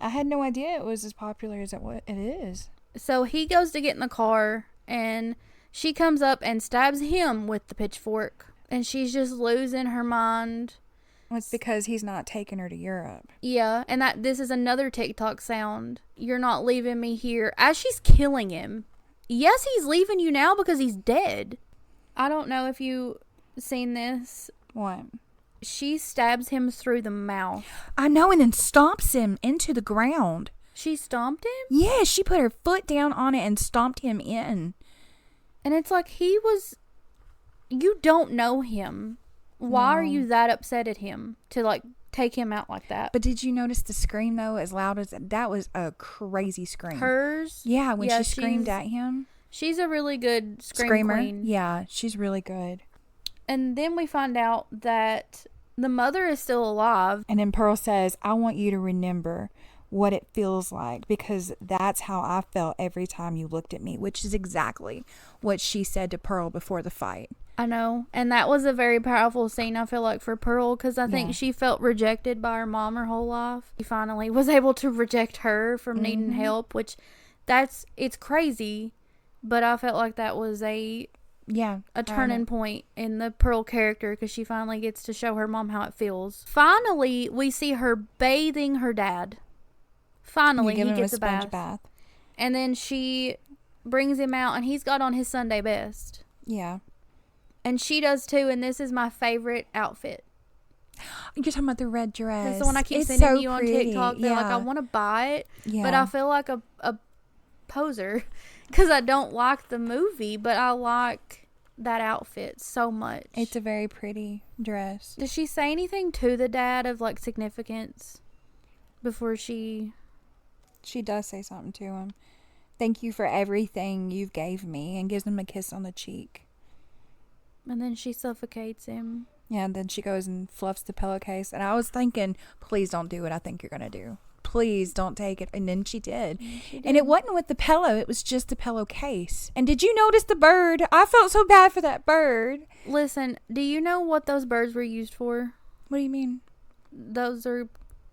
I had no idea it was as popular as it is. So he goes to get in the car, and she comes up and stabs him with the pitchfork. And she's just losing her mind. Well, it's because he's not taking her to Europe. Yeah, and this is another TikTok sound. You're not leaving me here. As she's killing him. yes, he's leaving you now because he's dead. I don't know if you seen this. What? She stabs him through the mouth. I know, and then stomps him into the ground. She stomped him? Yeah, she put her foot down on it and stomped him in. And it's like, you don't know him. Why are you that upset at him to, like, take him out like that? But did you notice the scream, though, as loud as that was a crazy scream. Hers? Yeah, when she screamed at him. She's a really good screamer. Queen. Yeah, she's really good. And then we find out that the mother is still alive. And then Pearl says, I want you to remember what it feels like, because that's how I felt every time you looked at me, which is exactly what she said to Pearl before the fight. I know. And that was a very powerful scene, I feel like, for Pearl, because I think she felt rejected by her mom her whole life. He finally was able to reject her from needing help, which it's crazy, but I felt like that was a turning point in the Pearl character, because she finally gets to show her mom how it feels. Finally, we see her bathing her dad. Finally, he gets a bath. And then she brings him out, and he's got on his Sunday best. Yeah. And she does too, and this is my favorite outfit. You're talking about the red dress. That's the one I keep sending you on TikTok. They're like, I want to buy it, but I feel like a poser because I don't like the movie, but I like that outfit so much. It's a very pretty dress. Does she say anything to the dad of, like, significance before she... She does say something to him. Thank you for everything you've gave me, and gives him a kiss on the cheek. And then she suffocates him. Yeah, and then she goes and fluffs the pillowcase. And I was thinking, please don't do what I think you're going to do. Please don't take it. And then she did. And it wasn't with the pillow. It was just the pillowcase. And did you notice the bird? I felt so bad for that bird. Listen, do you know what those birds were used for? What do you mean? Those are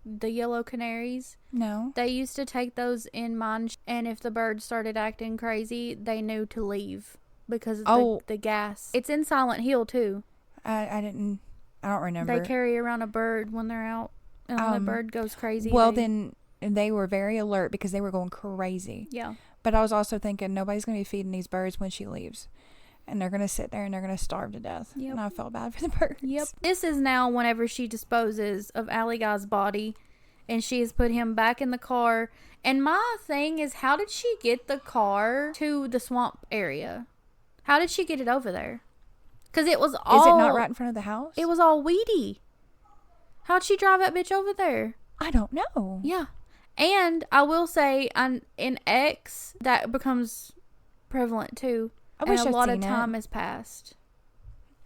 the yellow canaries. No. They used to take those in mine, and if the bird started acting crazy, they knew to leave because of the gas. It's in Silent Hill too. I don't remember. They carry around a bird when they're out, and when the bird goes crazy. Well, then they were very alert because they were going crazy. Yeah. But I was also thinking, nobody's going to be feeding these birds when she leaves. And they're going to sit there and they're going to starve to death. Yep. And I felt bad for the birds. Yep. This is now whenever she disposes of Allie Guy's body, and she has put him back in the car. And my thing is, how did she get the car to the swamp area? How did she get it over there? Because it was all... Is it not right in front of the house? It was all weedy. How'd she drive that bitch over there? I don't know. Yeah. And I will say, in X, that becomes prevalent too. I wish a lot of seen time it. has passed.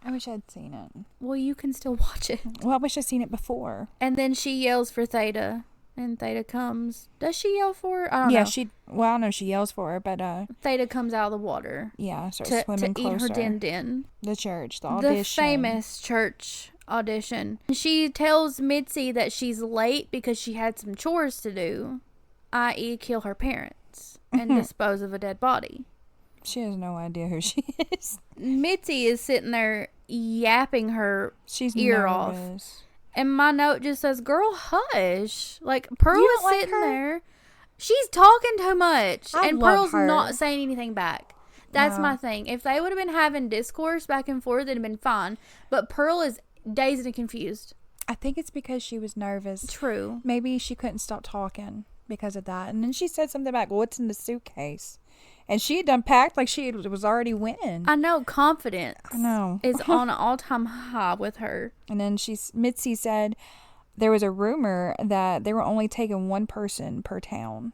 I wish I'd seen it. Well, you can still watch it. Well, I wish I'd seen it before. And then she yells for Theta, and Theta comes. Does she yell for her? I don't know. Well, I don't know if she yells for her, but Theta comes out of the water. Yeah, starts swimming to closer. eat her din-din. The church, the audition. The famous church audition. She tells Mitzi that she's late because she had some chores to do, i.e. kill her parents and dispose of a dead body. She has no idea who she is. Mitzi is sitting there yapping her ear off. And my note just says, girl, hush. Like, Pearl is sitting there. She's talking too much. And Pearl's not saying anything back. That's my thing. If they would have been having discourse back and forth, it'd have been fine. But Pearl is dazed and confused. I think it's because she was nervous. True. Maybe she couldn't stop talking because of that. And then she said something about what's in the suitcase. And she had done packed like she was already winning. I know. Confidence. I know. Is on an all-time high with her. And then Mitzi said there was a rumor that they were only taking one person per town.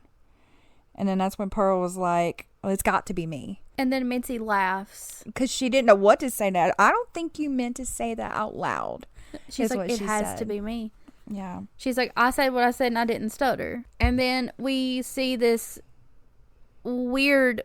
And then that's when Pearl was like, well, it's got to be me. And then Mitzi laughs. Because she didn't know what to say that. I don't think you meant to say that out loud. She's like, it has to be me. Yeah. She's like, I said what I said and I didn't stutter. And then we see this weird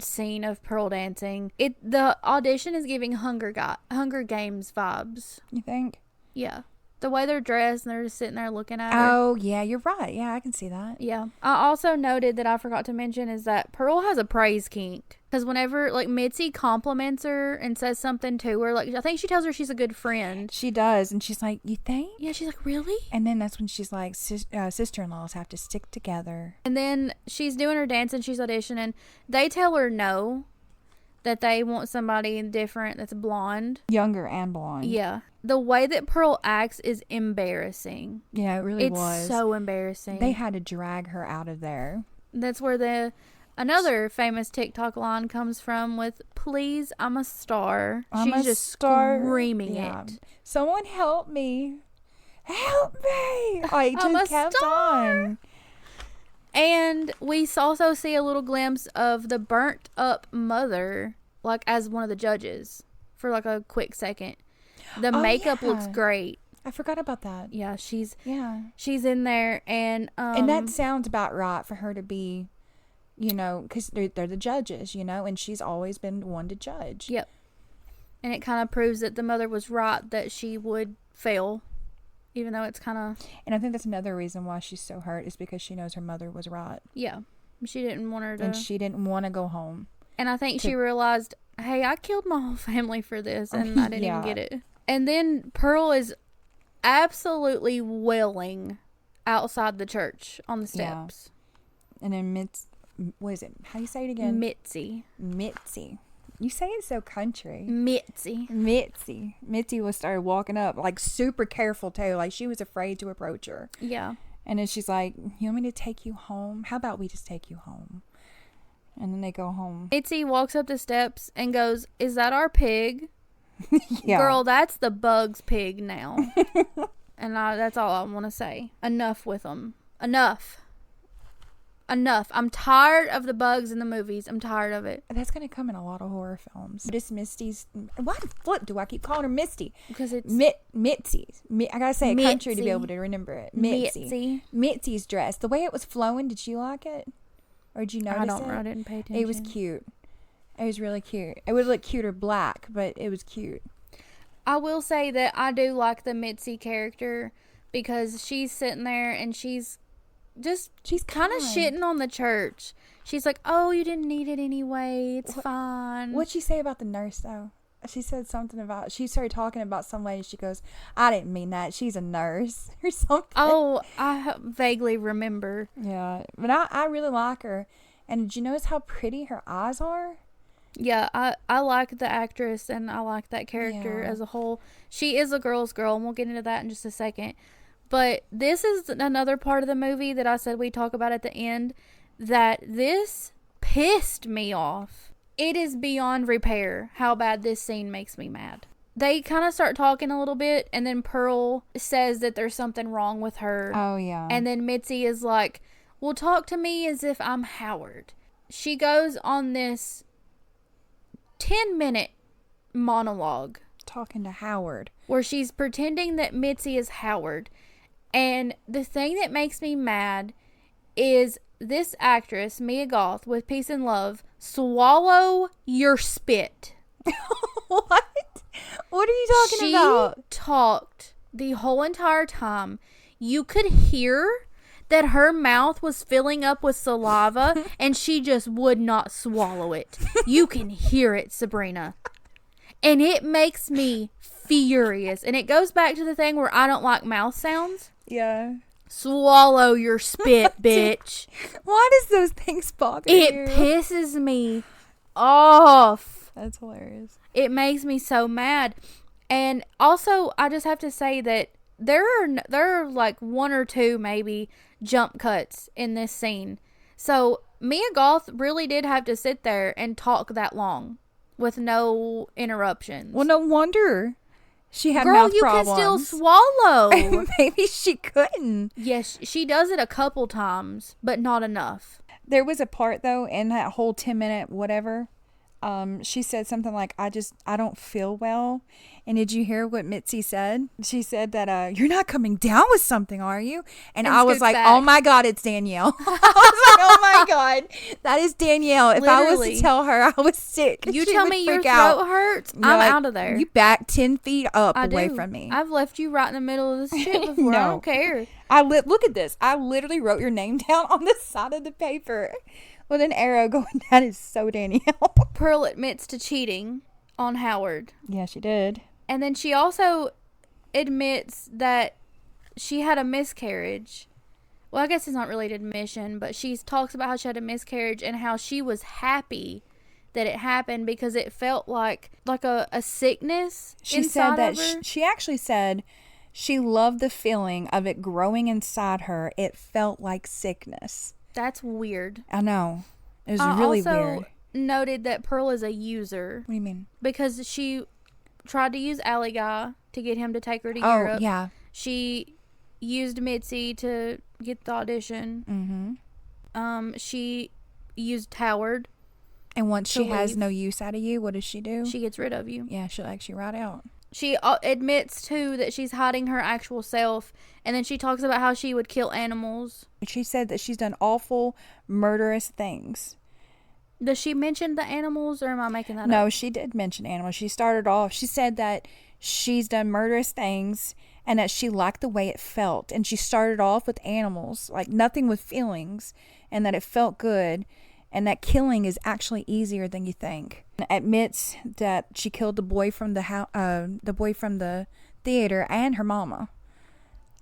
scene of Pearl dancing. The audition is giving Hunger Games vibes. You think? Yeah. The way they're dressed and they're just sitting there looking at her. Oh, yeah, you're right. Yeah, I can see that. Yeah. I also noted that I forgot to mention is that Pearl has a praise kink. Because whenever, like, Mitzi compliments her and says something to her, like, I think she tells her she's a good friend. She does. And she's like, you think? Yeah, she's like, really? And then that's when she's like, sister-in-laws have to stick together. And then she's doing her dance and she's auditioning. They tell her no. That they want somebody different that's blonde. Younger and blonde. Yeah. The way that Pearl acts is embarrassing. Yeah, it really was. It's so embarrassing. They had to drag her out of there. That's where another famous TikTok line comes from with, please, I'm a star. She's just screaming it. Someone help me. Help me. I just kept on. And we also see a little glimpse of the burnt up mother, like as one of the judges for like a quick second. The makeup looks great. I forgot about that. Yeah, she's in there and that sounds about right for her to be, you know, because they're the judges, you know, and she's always been one to judge. Yep. And it kind of proves that the mother was right that she would fail. Even though it's kind of... And I think that's another reason why she's so hurt is because she knows her mother was right. Yeah. She didn't want her to... And she didn't want to go home. And I think she realized, hey, I killed my whole family for this and I didn't even get it. And then Pearl is absolutely wailing outside the church on the steps. Yeah. And then what is it? How do you say it again? Mitzi. You say it so country. Mitzi was started walking up, like super careful too. Like she was afraid to approach her. Yeah. And then she's like, you want me to take you home? How about we just take you home? And then they go home. Mitzi walks up the steps and goes, is that our pig? Yeah. Girl, that's the bug's pig now. And that's all I want to say. Enough with them. Enough. I'm tired of the bugs in the movies. I'm tired of it. That's going to come in a lot of horror films. This Misty's... Why the flip do I keep calling her Misty? Because it's... Mitzi. I got to say it country to be able to remember it. Mitzi's dress. The way it was flowing, did you like it? Or did you notice it? I didn't pay attention. It was cute. It was really cute. It would look cuter black, but it was cute. I will say that I do like the Mitzi character because she's sitting there and she's kind of shitting on the church. She's like, oh, you didn't need it anyway. It's fine. What'd she say about the nurse, though? She said something about... She started talking about some lady. She goes, I didn't mean that. She's a nurse. Or something. Oh, I vaguely remember. Yeah. But I really like her. And did you notice how pretty her eyes are? Yeah, I like the actress and I like that character as a whole. She is a girl's girl, and we'll get into that in just a second. But this is another part of the movie that I said we talk about at the end, that this pissed me off. It is beyond repair how bad this scene makes me mad. They kind of start talking a little bit, and then Pearl says that there's something wrong with her. Oh, yeah. And then Mitzi is like, well, talk to me as if I'm Howard. She goes on this 10-minute monologue. Talking to Howard. Where she's pretending that Mitzi is Howard. And the thing that makes me mad is this actress, Mia Goth, with Peace and Love, swallow your spit. What? What are you talking about? She talked the whole entire time. You could hear that her mouth was filling up with saliva and she just would not swallow it. You can hear it, Sabrina. And it makes me furious. And it goes back to the thing where I don't like mouth sounds. Yeah. Swallow your spit, bitch. Why does those things bother you? It pisses me off. That's hilarious. It makes me so mad. And also, I just have to say that there are like one or two maybe jump cuts in this scene. So Mia Goth really did have to sit there and talk that long with no interruptions. Well, no wonder she had mouth problems. Girl, you can still swallow. Maybe she couldn't. Yes, she does it a couple times, but not enough. There was a part, though, in that whole 10-minute whatever, she said something like, I don't feel well. And did you hear what Mitzi said? She said that, you're not coming down with something, are you? And I was like, oh my God, it's Danielle. I was like, oh my God, that is Danielle. If I was to tell her I was sick, you tell me your throat hurts, I'm out of there. You back 10 feet up away from me. I've left you right in the middle of this shit before. I don't care. Look at this. I literally wrote your name down on the side of the paper with an arrow going, that is so Danielle. Pearl admits to cheating on Howard. Yeah, she did. And then she also admits that she had a miscarriage. Well, I guess it's not really an admission, but she talks about how she had a miscarriage and how she was happy that it happened because it felt like a sickness inside of her. She actually said she loved the feeling of it growing inside her. It felt like sickness. That's weird. I know. It was really weird. I also noted that Pearl is a user. What do you mean? Because she tried to use Alley Guy to get him to take her to Europe. Oh, yeah. She used Mitzi to get the audition. Mm-hmm. She used Howard. And once she has no use out of you, what does she do? She gets rid of you. Yeah, she likes you right out. She admits, too, that she's hiding her actual self. And then she talks about how she would kill animals. She said that she's done awful, murderous things. Does she mention the animals, or am I making that up? No, she did mention animals. She started off, she said that she's done murderous things and that she liked the way it felt. And she started off with animals, like nothing with feelings, and that it felt good. And that killing is actually easier than you think. Admits that she killed the boy from the theater and her mama.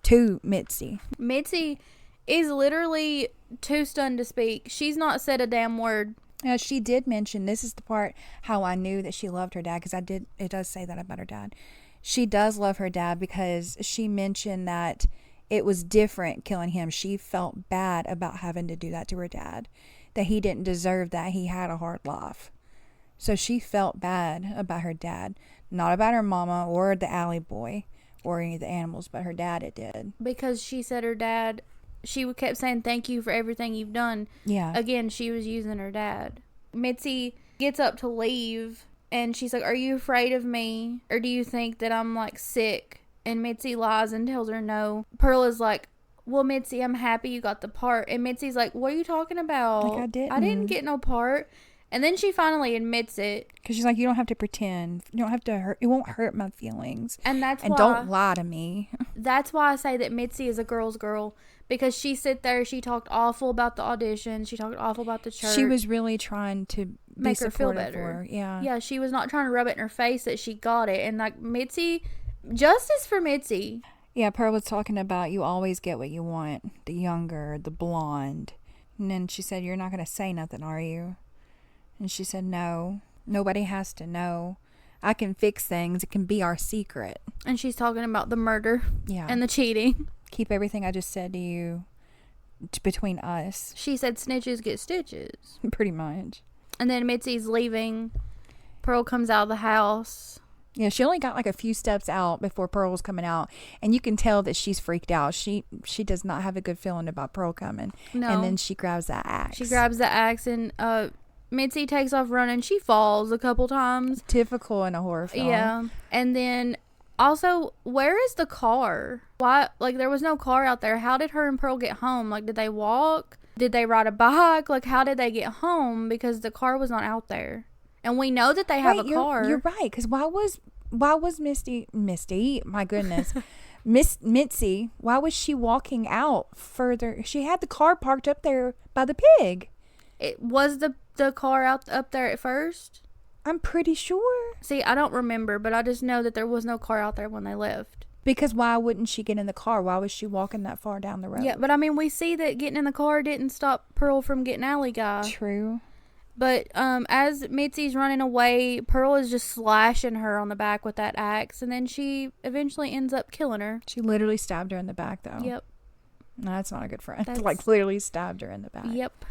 To Mitzi. Mitzi is literally too stunned to speak. She's not said a damn word. She did mention, this is the part how I knew that she loved her dad, because it does say that about her dad. She does love her dad because she mentioned that it was different killing him. She felt bad about having to do that to her dad. That he didn't deserve that. He had a hard life. So she felt bad about her dad. Not about her mama or the alley boy or any of the animals, but her dad it did. Because she said her dad, she kept saying thank you for everything you've done. Yeah. Again, she was using her dad. Mitzi gets up to leave and she's like, are you afraid of me? Or do you think that I'm like sick? And Mitzi lies and tells her no. Pearl is like, well, Mitzi, I'm happy you got the part. And Mitzi's like, what are you talking about? Like, I didn't get no part. And then she finally admits it. Because she's like, you don't have to pretend. You don't have to hurt. It won't hurt my feelings. And don't lie to me. That's why I say that Mitzi is a girl's girl. Because she sit there, she talked awful about the audition. She talked awful about the church. She was really trying to make her feel better. Yeah. Yeah, she was not trying to rub it in her face that she got it. And like Mitzi, justice for Mitzi. Yeah, Pearl was talking about you always get what you want. The younger, the blonde. And then she said, you're not going to say nothing, are you? And she said, no. Nobody has to know. I can fix things. It can be our secret. And she's talking about the murder. Yeah. And the cheating. Keep everything I just said to you between us. She said snitches get stitches. Pretty much. And then Mitzi's leaving. Pearl comes out of the house. Yeah, she only got like a few steps out before Pearl was coming out. And you can tell that she's freaked out. She does not have a good feeling about Pearl coming. No. And then she grabs that axe. She grabs the axe and Mitzi takes off running. She falls a couple times. Typical in a horror film. Yeah. And then also, where is the car? Why? Like, there was no car out there. How did her and Pearl get home? Like, did they walk? Did they ride a bike? Like, how did they get home? Because the car was not out there. And we know that they have a car. You're right. Because why was Misty, my goodness, Mitzi, why was she walking out further? She had the car parked up there by the pig. It was the car up there at first? I'm pretty sure. See, I don't remember, but I just know that there was no car out there when they left. Because why wouldn't she get in the car? Why was she walking that far down the road? Yeah, but I mean, we see that getting in the car didn't stop Pearl from getting Alley Guy. True. But as Mitzi's running away, Pearl is just slashing her on the back with that axe, and then she eventually ends up killing her. She literally stabbed her in the back, though. Yep. No, that's not a good friend. Like, literally stabbed her in the back. Yep.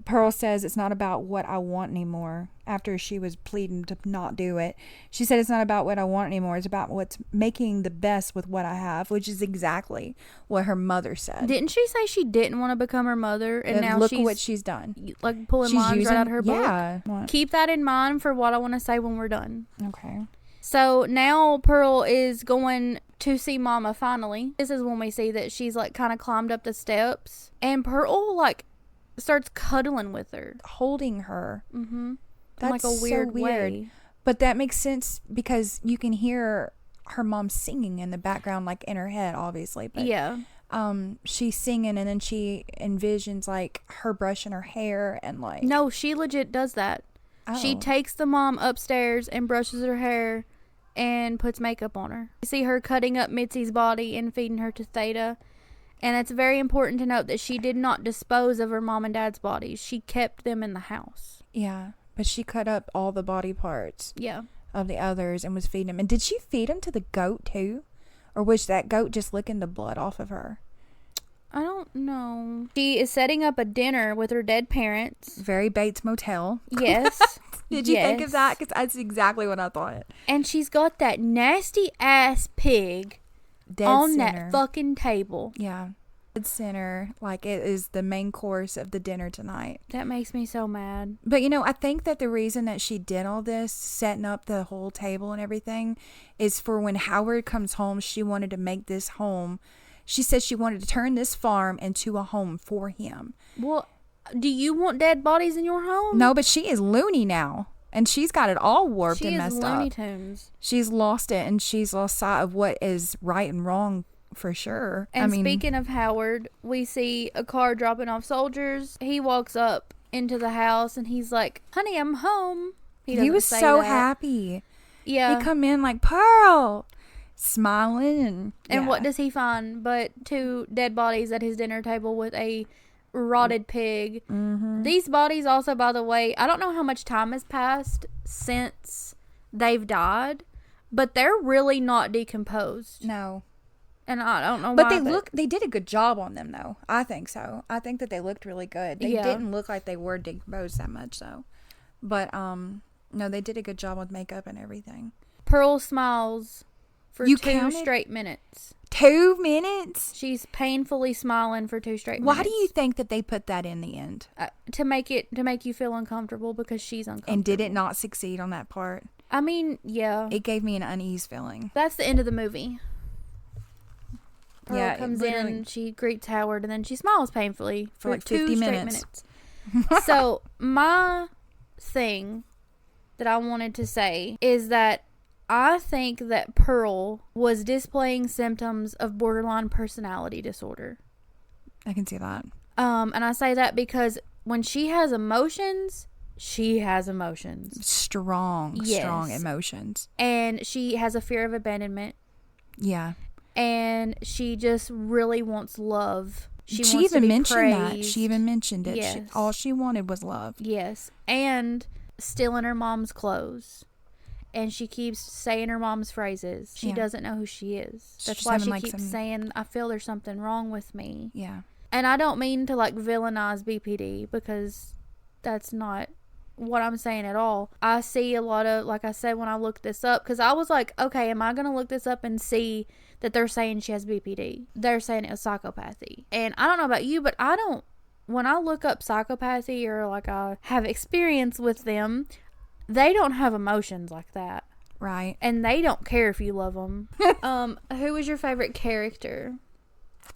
Pearl says it's not about what I want anymore. After she was pleading to not do it, she said it's not about what I want anymore. It's about what's making the best with what I have, which is exactly what her mother said. Didn't she say she didn't want to become her mother, and now look at what she's done? Like pulling lines right out of her book. Yeah. Keep that in mind for what I want to say when we're done. Okay. So now Pearl is going to see Mama finally. This is when we see that she's like kind of climbed up the steps, and Pearl like starts cuddling with her, holding her. Mm-hmm. That's like a weird so weird. way. But that makes sense because you can hear her mom singing in the background, like in her head, obviously. But yeah. She's singing, and then she envisions like her brushing her hair and like. No, she legit does that. Oh. She takes the mom upstairs and brushes her hair and puts makeup on her. You see her cutting up Mitzi's body and feeding her to Theta. And it's very important to note that she did not dispose of her mom and dad's bodies. She kept them in the house. Yeah, but she cut up all the body parts of the others and was feeding them. And did she feed them to the goat too? Or was that goat just licking the blood off of her? I don't know. She is setting up a dinner with her dead parents. Very Bates Motel. Yes. Did you think of that? Because that's exactly what I thought. And she's got that nasty ass pig dead on center. That fucking table. Yeah. Dead center. Like it is the main course of the dinner tonight. That makes me so mad. But I think that the reason that she did all this, setting up the whole table and everything, is for when Howard comes home, she wanted to make this home. She said she wanted to turn this farm into a home for him. Well, do you want dead bodies in your home? No, but she is loony now. And she's got it all warped and messed up. She is Looney Tunes. She's lost it, and she's lost sight of what is right and wrong for sure. And speaking of Howard, we see a car dropping off soldiers. He walks up into the house, and he's like, "Honey, I'm home." He was so happy. Yeah. He come in like, "Pearl," smiling. And what does he find but 2 dead bodies at his dinner table with a rotted pig. Mm-hmm. These bodies also, by the way, I don't know how much time has passed since they've died, but they're really not decomposed. No. And I don't know but why. They did a good job on them, though. I think so. I think that they looked really good. They didn't look like they were decomposed that much, though. But, no, they did a good job with makeup and everything. Pearl smiles for 2 straight minutes. 2 minutes? She's painfully smiling for 2 straight minutes. Why do you think that they put that in the end? To make you feel uncomfortable because she's uncomfortable. And did it not succeed on that part? I mean, yeah. It gave me an unease feeling. That's the end of the movie. Pearl comes in, she greets Howard, and then she smiles painfully for like 50 minutes. So, my thing that I wanted to say is that I think that Pearl was displaying symptoms of borderline personality disorder. I can see that. And I say that because when she has emotions, she has emotions. Strong emotions. And she has a fear of abandonment. Yeah. And she just really wants love. She wants even to be mentioned praised. that. She even mentioned it. Yes. All she wanted was love. Yes. And stealing her mom's clothes. And she keeps saying her mom's phrases. She doesn't know who she is. That's why she keeps saying, I feel there's something wrong with me. Yeah. And I don't mean to villainize BPD because that's not what I'm saying at all. I see a lot of, like I said, when I looked this up, because I was like, okay, am I going to look this up and see that they're saying she has BPD? They're saying it was psychopathy. And I don't know about you, but when I look up psychopathy or I have experience with them, they don't have emotions like that. Right. And they don't care if you love them. Who was your favorite character?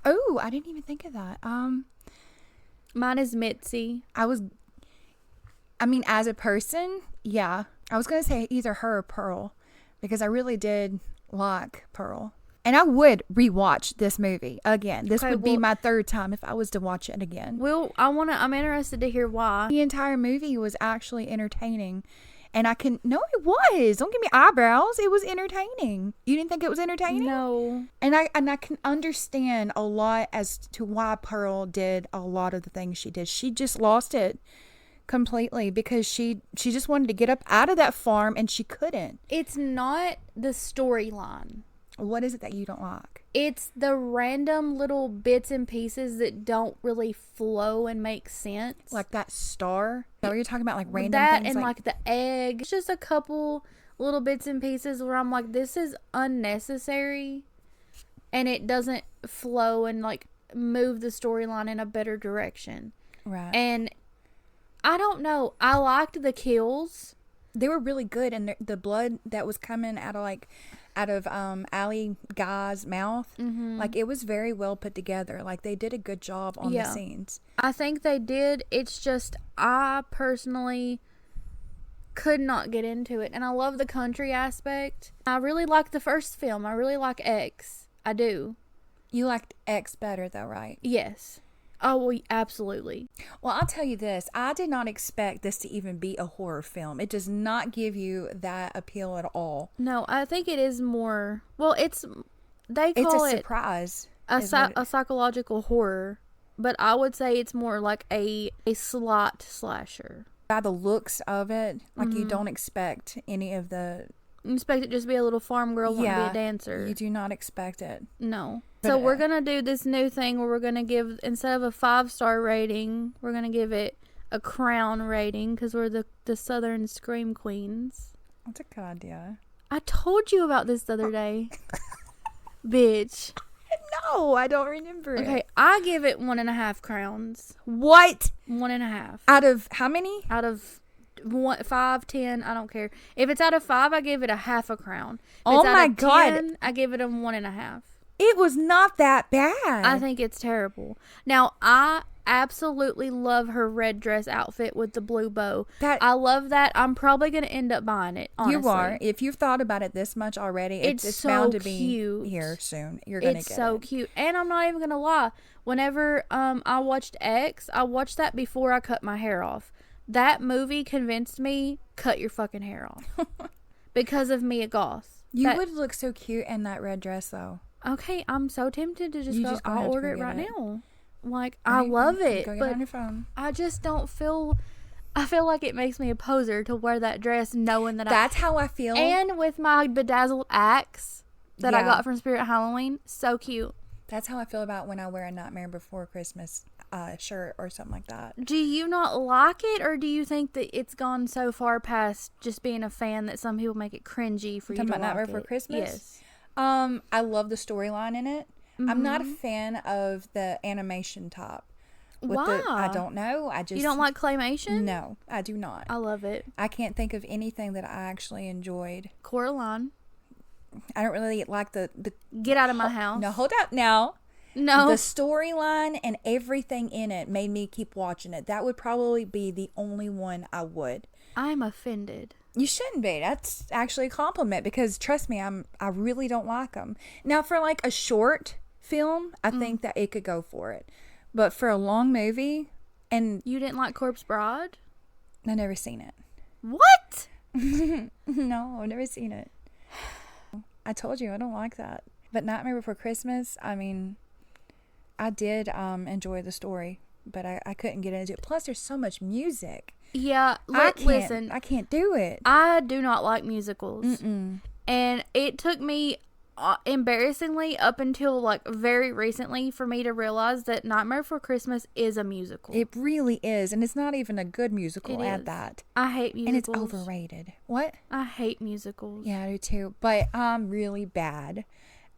Oh, I didn't even think of that. Mine is Mitzi. As a person, yeah. I was going to say either her or Pearl because I really did like Pearl. And I would rewatch this movie again. This would be my 3rd time if I was to watch it again. Well, I'm interested to hear why. The entire movie was actually entertaining. And it was. Don't give me eyebrows. It was entertaining. You didn't think it was entertaining? No. And I can understand a lot as to why Pearl did a lot of the things she did. She just lost it completely because she just wanted to get up out of that farm and she couldn't. It's not the storyline. What is it that you don't like? It's the random little bits and pieces that don't really flow and make sense. Like that star? Is that what you're talking about? Like random that things? And like the egg. It's just a couple little bits and pieces where I'm like, this is unnecessary. And it doesn't flow and like move the storyline in a better direction. Right. And I don't know. I liked the kills. They were really good. And the blood that was coming out of Ali Guy's mouth, like it was very well put together. Like they did a good job on the scenes. I think they did. It's just I personally could not get into it. And I love the country aspect. I really like the first film. I really like X. I do. You liked X better though, right? Yes. Oh, well, absolutely. Well, I'll tell you this. I did not expect this to even be a horror film. It does not give you that appeal at all. No, I think it is more... Well, it's a surprise. A psychological horror. But I would say it's more like a slot slasher. By the looks of it, like you don't expect any of the... You expect it just to be a little farm girl wanting to be a dancer. You do not expect it. No. So we're going to do this new thing where we're going to give, instead of a 5-star rating, we're going to give it a crown rating because we're the Southern Scream Queens. That's a good idea. I told you about this the other day. Bitch. No, I don't remember it. Okay, I give it 1.5 crowns. What? 1.5. Out of how many? Out of 5, 10, I don't care. If it's out of 5, I give it a half a crown. If oh it's my out of God. 10, I give it a 1.5. It was not that bad. I think it's terrible. Now, I absolutely love her red dress outfit with the blue bow. I love that. I'm probably going to end up buying it, honestly. You are. If you've thought about it this much already, it's so bound to cute. Be here soon. You're going to get it. It's so cute. And I'm not even going to lie. Whenever I watched X, I watched that before I cut my hair off. That movie convinced me, cut your fucking hair off. Because of Mia Goth. You would look so cute in that red dress, though. Okay, I'm so tempted to just go. I'll order it right now. Like, right, I love it, go get but it on your phone. I just don't feel. I feel like it makes me a poser to wear that dress, knowing that that's how I feel. And with my bedazzled axe that I got from Spirit Halloween, so cute. That's how I feel about when I wear a Nightmare Before Christmas shirt or something like that. Do you not like it, or do you think that it's gone so far past just being a fan that some people make it cringy for you to like it? Nightmare Before Christmas? Yes. I love the storyline in it. I'm not a fan of the animation top. Why? I don't know. You don't like claymation? No, I do not. I love it. I can't think of anything that I actually enjoyed. Coraline. I don't really like the Get out of my house. No, hold up now. No. The storyline and everything in it made me keep watching it. That would probably be the only one I would. I'm offended. You shouldn't be. That's actually a compliment because trust me, I really don't like them. Now for like a short film, I think that it could go for it. But for a long movie, and you didn't like Corpse Bride? I never seen it. What? No, I've never seen it. I told you I don't like that. But Nightmare Before Christmas, I mean, I did enjoy the story, but I couldn't get into it. Plus, there's so much music. Yeah, listen. I can't do it. I do not like musicals. Mm-mm. And it took me, embarrassingly, up until like very recently for me to realize that Nightmare Before Christmas is a musical. It really is. And it's not even a good musical at that. I hate musicals. And it's overrated. What? I hate musicals. Yeah, I do too. But I'm really bad.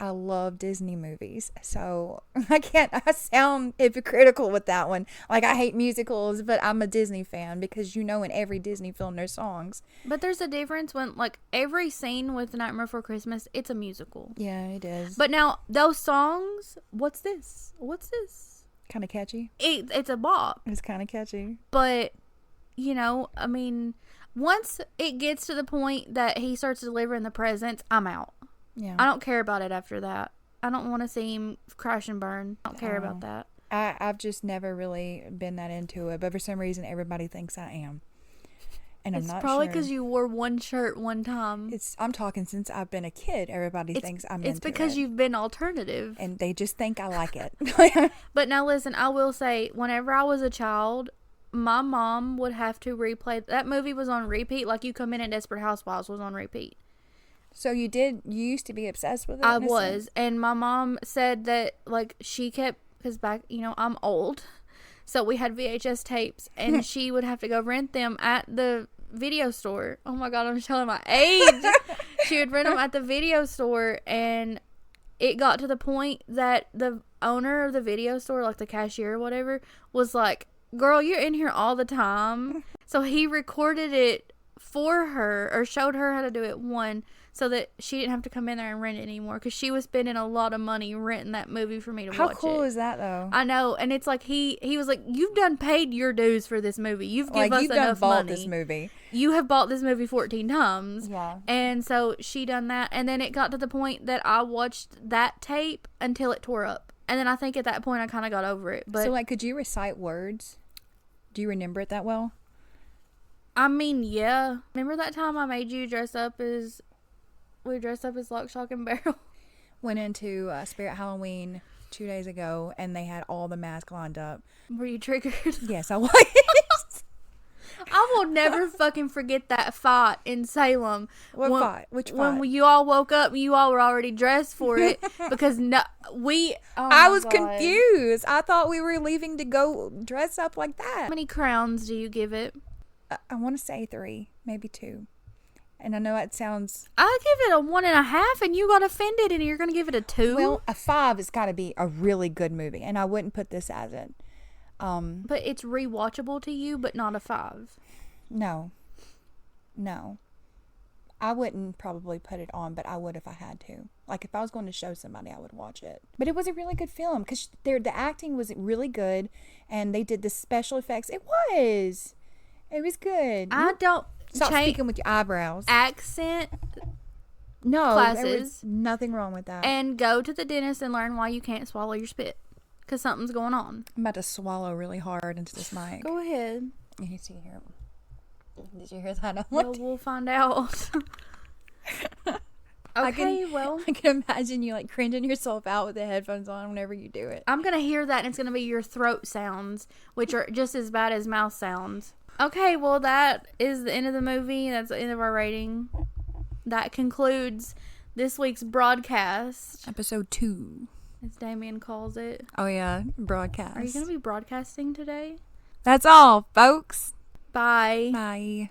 I love Disney movies, so I sound hypocritical with that one. Like, I hate musicals, but I'm a Disney fan because in every Disney film there's songs. But there's a difference when, like, every scene with Nightmare Before Christmas, it's a musical. Yeah, it is. But now, those songs, what's this? Kind of catchy. It's a bop. It's kind of catchy. But, I mean, once it gets to the point that he starts delivering the presents, I'm out. Yeah. I don't care about it after that. I don't want to see him crash and burn. I don't care about that. I've just never really been that into it, but for some reason everybody thinks I am. And I'm not sure. It's probably because you wore one shirt one time. I'm talking since I've been a kid. Everybody thinks I'm into it. It's because you've been alternative. And they just think I like it. But now listen, I will say, whenever I was a child, my mom would have to replay. That movie was on repeat. Like You Come In and Desperate Housewives was on repeat. So you used to be obsessed with it? I was. And my mom said that, like, she kept, because back, I'm old. So we had VHS tapes, and she would have to go rent them at the video store. Oh my God, I'm showing my age. She would rent them at the video store, and it got to the point that the owner of the video store, like the cashier or whatever, was like, girl, you're in here all the time. So he recorded it for her, or showed her how to do it, so that she didn't have to come in there and rent it anymore, because she was spending a lot of money renting that movie for me to watch it. How cool is that, though? I know, and it's like he was like, you've done paid your dues for this movie. You've given us enough money. Bought this movie. You have bought this movie 14 times. Yeah. And so she done that, and then it got to the point that I watched that tape until it tore up. And then I think at that point I kind of got over it. But so, like, could you recite words? Do you remember it that well? I mean, yeah. Remember that time I made you dress up as Lock, Shock, and Barrel? Went into Spirit Halloween 2 days ago, and they had all the masks lined up. Were you triggered? Yes, I was. I will never fucking forget that fight in Salem. Fight? Which fight? When you all woke up, you all were already dressed for it, because I was confused. I thought we were leaving to go dress up like that. How many crowns do you give it? I want to say 3, maybe 2. And I know it sounds... I give it a 1.5, and you got offended, and you're going to give it a 2? Well, a 5 has got to be a really good movie, and I wouldn't put this as it. But it's rewatchable to you, but not a 5. No. I wouldn't probably put it on, but I would if I had to. Like, if I was going to show somebody, I would watch it. But it was a really good film, because the acting was really good, and they did the special effects. It was good. I don't... Stop speaking with your eyebrows. Accent classes. There was nothing wrong with that. And go to the dentist and learn why you can't swallow your spit, because something's going on. I'm about to swallow really hard into this mic. Go ahead. You see here. Did you hear that? Well, we'll find out. I can imagine you like cringing yourself out with the headphones on whenever you do it. I'm gonna hear that, and it's gonna be your throat sounds, which are just as bad as mouth sounds. Okay, well, that is the end of the movie. That's the end of our rating. That concludes this week's broadcast. Episode 2. As Damien calls it. Oh, yeah. Broadcast. Are you going to be broadcasting today? That's all, folks. Bye. Bye.